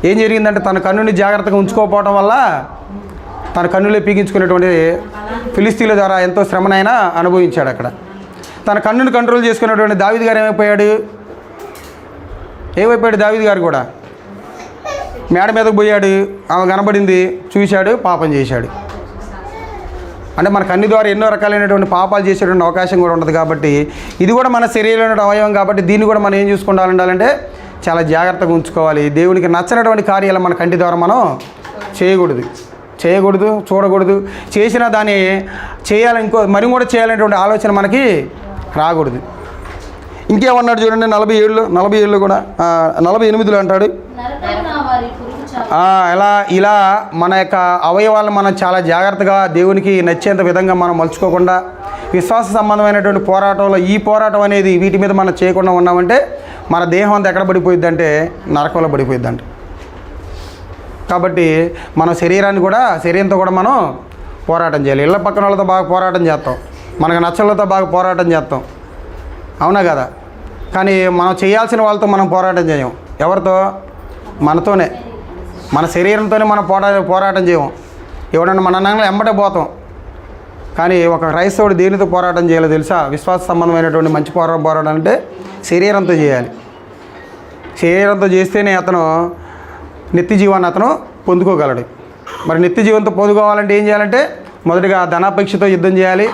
[SPEAKER 1] ఏం జరిగిందంటే తన కన్నుని జాగ్రత్తగా ఉంచుకోకపోవడం వల్ల తన కన్నులే పీకించుకునేటువంటి ఫిలిస్తీన్ల ద్వారా ఎంతో శ్రమనైనా అనుభవించాడు అక్కడ. తన కన్నుని కంట్రోల్ చేసుకున్నటువంటి దావీదు గారు ఏమైపోయాడు? దావీదు గారు కూడా మేడ మీదకు పోయాడు, ఆమె కనబడింది, చూశాడు, పాపం చేశాడు. అంటే మన కన్ను ద్వారా ఎన్నో రకాలైనటువంటి పాపాలు చేసేటువంటి అవకాశం కూడా ఉంటుంది. కాబట్టి ఇది కూడా మన శరీరంలో అవయవం కాబట్టి దీన్ని కూడా మనం ఏం చూసుకుంటాలంటే చాలా జాగ్రత్తగా ఉంచుకోవాలి. దేవునికి నచ్చినటువంటి కార్యాలు మన కంటి ద్వారా మనం చేయకూడదు, చూడకూడదు. చేసినా దాన్ని చేయాలని మరి కూడా చేయాలనేటువంటి ఆలోచన మనకి రాకూడదు. ఇంకేమన్నాడు చూడండి, 47 కూడా 48 అంటాడు. ఇలా మన యొక్క అవయవాలను మనం చాలా జాగ్రత్తగా దేవునికి నచ్చేంత విధంగా మనం మలుచుకోకుండా విశ్వాస సంబంధమైనటువంటి పోరాటంలో ఈ పోరాటం అనేది వీటి మీద మనం చేయకుండా ఉన్నామంటే మన దేహం అంతా ఎక్కడ పడిపోయిద్ది అంటే నరకంలో పడిపోయిద్దంట. కాబట్టి మన శరీరంతో కూడా మనం పోరాటం చేయాలి. ఇళ్ళ పక్కన వాళ్ళతో బాగా పోరాటం చేస్తాం, మనకు నచ్చలతో బాగా పోరాటం చేస్తాం, అవునా కదా? కానీ మనం చేయాల్సిన వాళ్ళతో మనం పోరాటం చేయం. ఎవరితో? మనతోనే, మన శరీరంతోనే మనం పోరాటం చేయము. ఎవడన్నా మన అన్నంలో ఎంబడే పోతాం. కానీ ఒక క్రైస్తవుడు దేనితో పోరాటం చేయాలో తెలుసా? విశ్వాస సంబంధమైనటువంటి మంచి పోరాటం అంటే శరీరంతో చేయాలి. శరీరంతో చేస్తేనే అతను నిత్య జీవాన్ని అతను పొందుకోగలడు. మరి నిత్య జీవంతో పొందుకోవాలంటే ఏం చేయాలంటే మొదటిగా ధనాపేక్షతో యుద్ధం చేయాలి,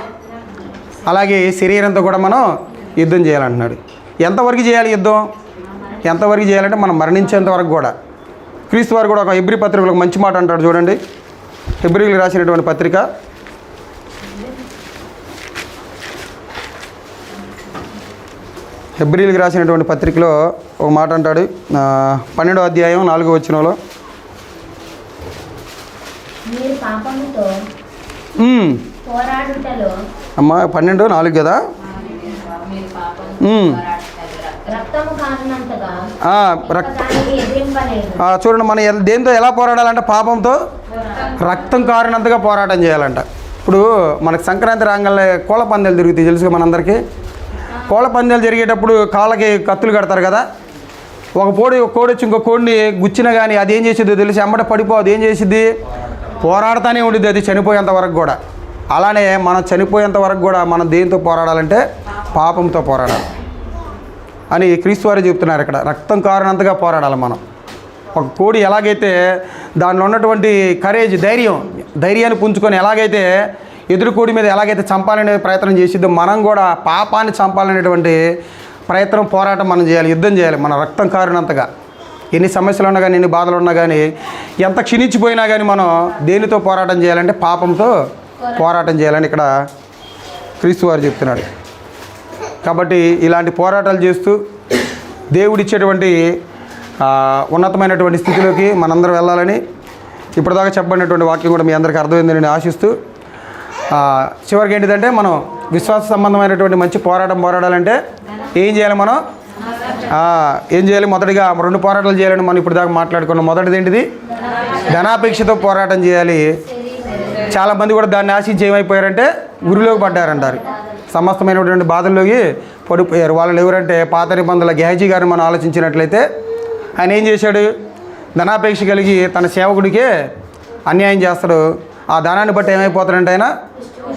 [SPEAKER 1] అలాగే శరీరంతో కూడా మనం యుద్ధం చేయాలంటున్నాడు. ఎంతవరకు చేయాలి యుద్ధం? ఎంతవరకు చేయాలంటే మనం మరణించేంత వరకు కూడా. క్రీస్తు వారు కూడా ఒక హెబ్రీ పత్రికలో ఒక మంచి మాట అంటాడు చూడండి. హెబ్రీలకు రాసినటువంటి పత్రిక హెబ్రీలకు రాసినటువంటి పత్రికలో ఒక మాట అంటాడు. 12వ అధ్యాయం 4వ వచనంలో అమ్మా 12:4 కదా. చూడండి, మనం దేంతో ఎలా పోరాడాలంటే పాపంతో రక్తం కారినంతగా పోరాటం చేయాలంట. ఇప్పుడు మనకు సంక్రాంతి రాగానే కోళ్ళ పందాలు తిరుగుతాయి, తెలుసుగా మనందరికీ. కోళ్ళ పందాలు జరిగేటప్పుడు కాళ్ళకి కత్తులు కడతారు కదా. ఒక కోడి వచ్చి ఇంకో కోడిని గుచ్చినా కానీ అది ఏం చేసిద్దో తెలిసి అమ్మట పడిపోదు. ఏం చేసిద్ది? పోరాడుతూనే ఉండిద్ది అది చనిపోయేంత వరకు కూడా. అలానే మనం చనిపోయేంత వరకు కూడా మనం దేంతో పోరాడాలంటే పాపంతో పోరాడాలి అని క్రీస్తు వారు చెప్తున్నారు ఇక్కడ. రక్తం కారినంతగా పోరాడాలి మనం. ఒక కోడి ఎలాగైతే దానిలో ఉన్నటువంటి కరేజ్, ధైర్యాన్ని పుంజుకొని ఎలాగైతే ఎదురు కోడి మీద ఎలాగైతే చంపాలనే ప్రయత్నం చేసిద్దో మనం కూడా పాపాన్ని చంపాలనేటువంటి పోరాటం మనం చేయాలి, యుద్ధం చేయాలి. మన రక్తం కారినంతగా ఎన్ని సమస్యలు ఉన్నా కానీ, ఎన్ని బాధలు ఉన్నా కానీ, ఎంత క్షీణించిపోయినా కానీ మనం దేనితో పోరాటం చేయాలంటే పాపంతో పోరాటం చేయాలని ఇక్కడ క్రీస్తు వారు చెప్తున్నాడు. కాబట్టి ఇలాంటి పోరాటాలు చేస్తూ దేవుడిచ్చేటువంటి ఉన్నతమైనటువంటి స్థితిలోకి మనందరం వెళ్ళాలని ఇప్పటిదాకా చెప్పబడినటువంటి వాక్యం కూడా మీ అందరికీ అర్థమైందని నేను ఆశిస్తూ, చివరికి ఏంటిదంటే మనం విశ్వాస సంబంధమైనటువంటి మంచి పోరాడాలంటే ఏం చేయాలి? మనం ఏం చేయాలి? మొదటిగా 2 పోరాటాలు చేయాలని మనం ఇప్పుడు దాకా మాట్లాడుకున్నాం. మొదటిది ఏంటిది? ధనాపేక్షతో పోరాటం చేయాలి. చాలామంది కూడా దాన్ని ఆశించి ఏమైపోయారంటే గురిలోకి పడ్డారంటారు, సమస్తమైనటువంటి బాధల్లోకి పడిపోయారు. వాళ్ళు ఎవరంటే పాత నిబంధనల గెహజీ గారిని మనం ఆలోచించినట్లయితే ఆయన ఏం చేశాడు? ధనాపేక్ష కలిగి తన సేవకుడికే అన్యాయం చేస్తాడు. ఆ ధనాన్ని బట్టి ఏమైపోతాడంటే ఆయన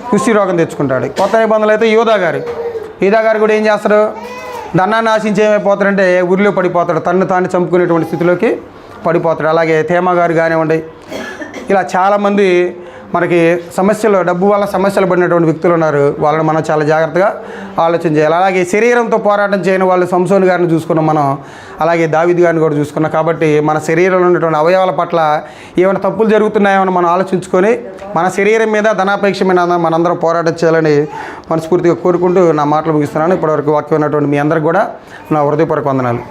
[SPEAKER 1] కుష్టి రోగం తెచ్చుకుంటాడు. కొత్త నిబంధనలు అయితే యూదా గారు కూడా ఏం చేస్తాడు? ధనాన్ని ఆశించి ఏమైపోతాడంటే ఉరిలో పడిపోతాడు, తన్ను తాను చంపుకునేటువంటి స్థితిలోకి పడిపోతాడు. అలాగే తేమ గారు కానివ్వండి, ఇలా చాలామంది మనకి డబ్బు వల్ల సమస్యలు పడినటువంటి వ్యక్తులు ఉన్నారు. వాళ్ళని మనం చాలా జాగ్రత్తగా ఆలోచన చేయాలి. అలాగే శరీరంతో పోరాటం చేయని వాళ్ళు సంసోను గారిని చూసుకున్నాం మనం, అలాగే దావీదు గారిని కూడా చూసుకున్నాం. కాబట్టి మన శరీరంలో ఉన్నటువంటి అవయవాల పట్ల ఏమైనా తప్పులు జరుగుతున్నాయేమో మనం ఆలోచించుకొని మన శరీరం మీద ధనాపేక్ష మీద మనందరం పోరాటం చేయాలని మనస్ఫూర్తిగా కోరుకుంటూ నా మాటలు ముగిస్తున్నాను. ఇప్పటివరకు వాక్యం ఉన్నటువంటి మీ అందరికి కూడా నా హృదయపూర్వక వందనాలు.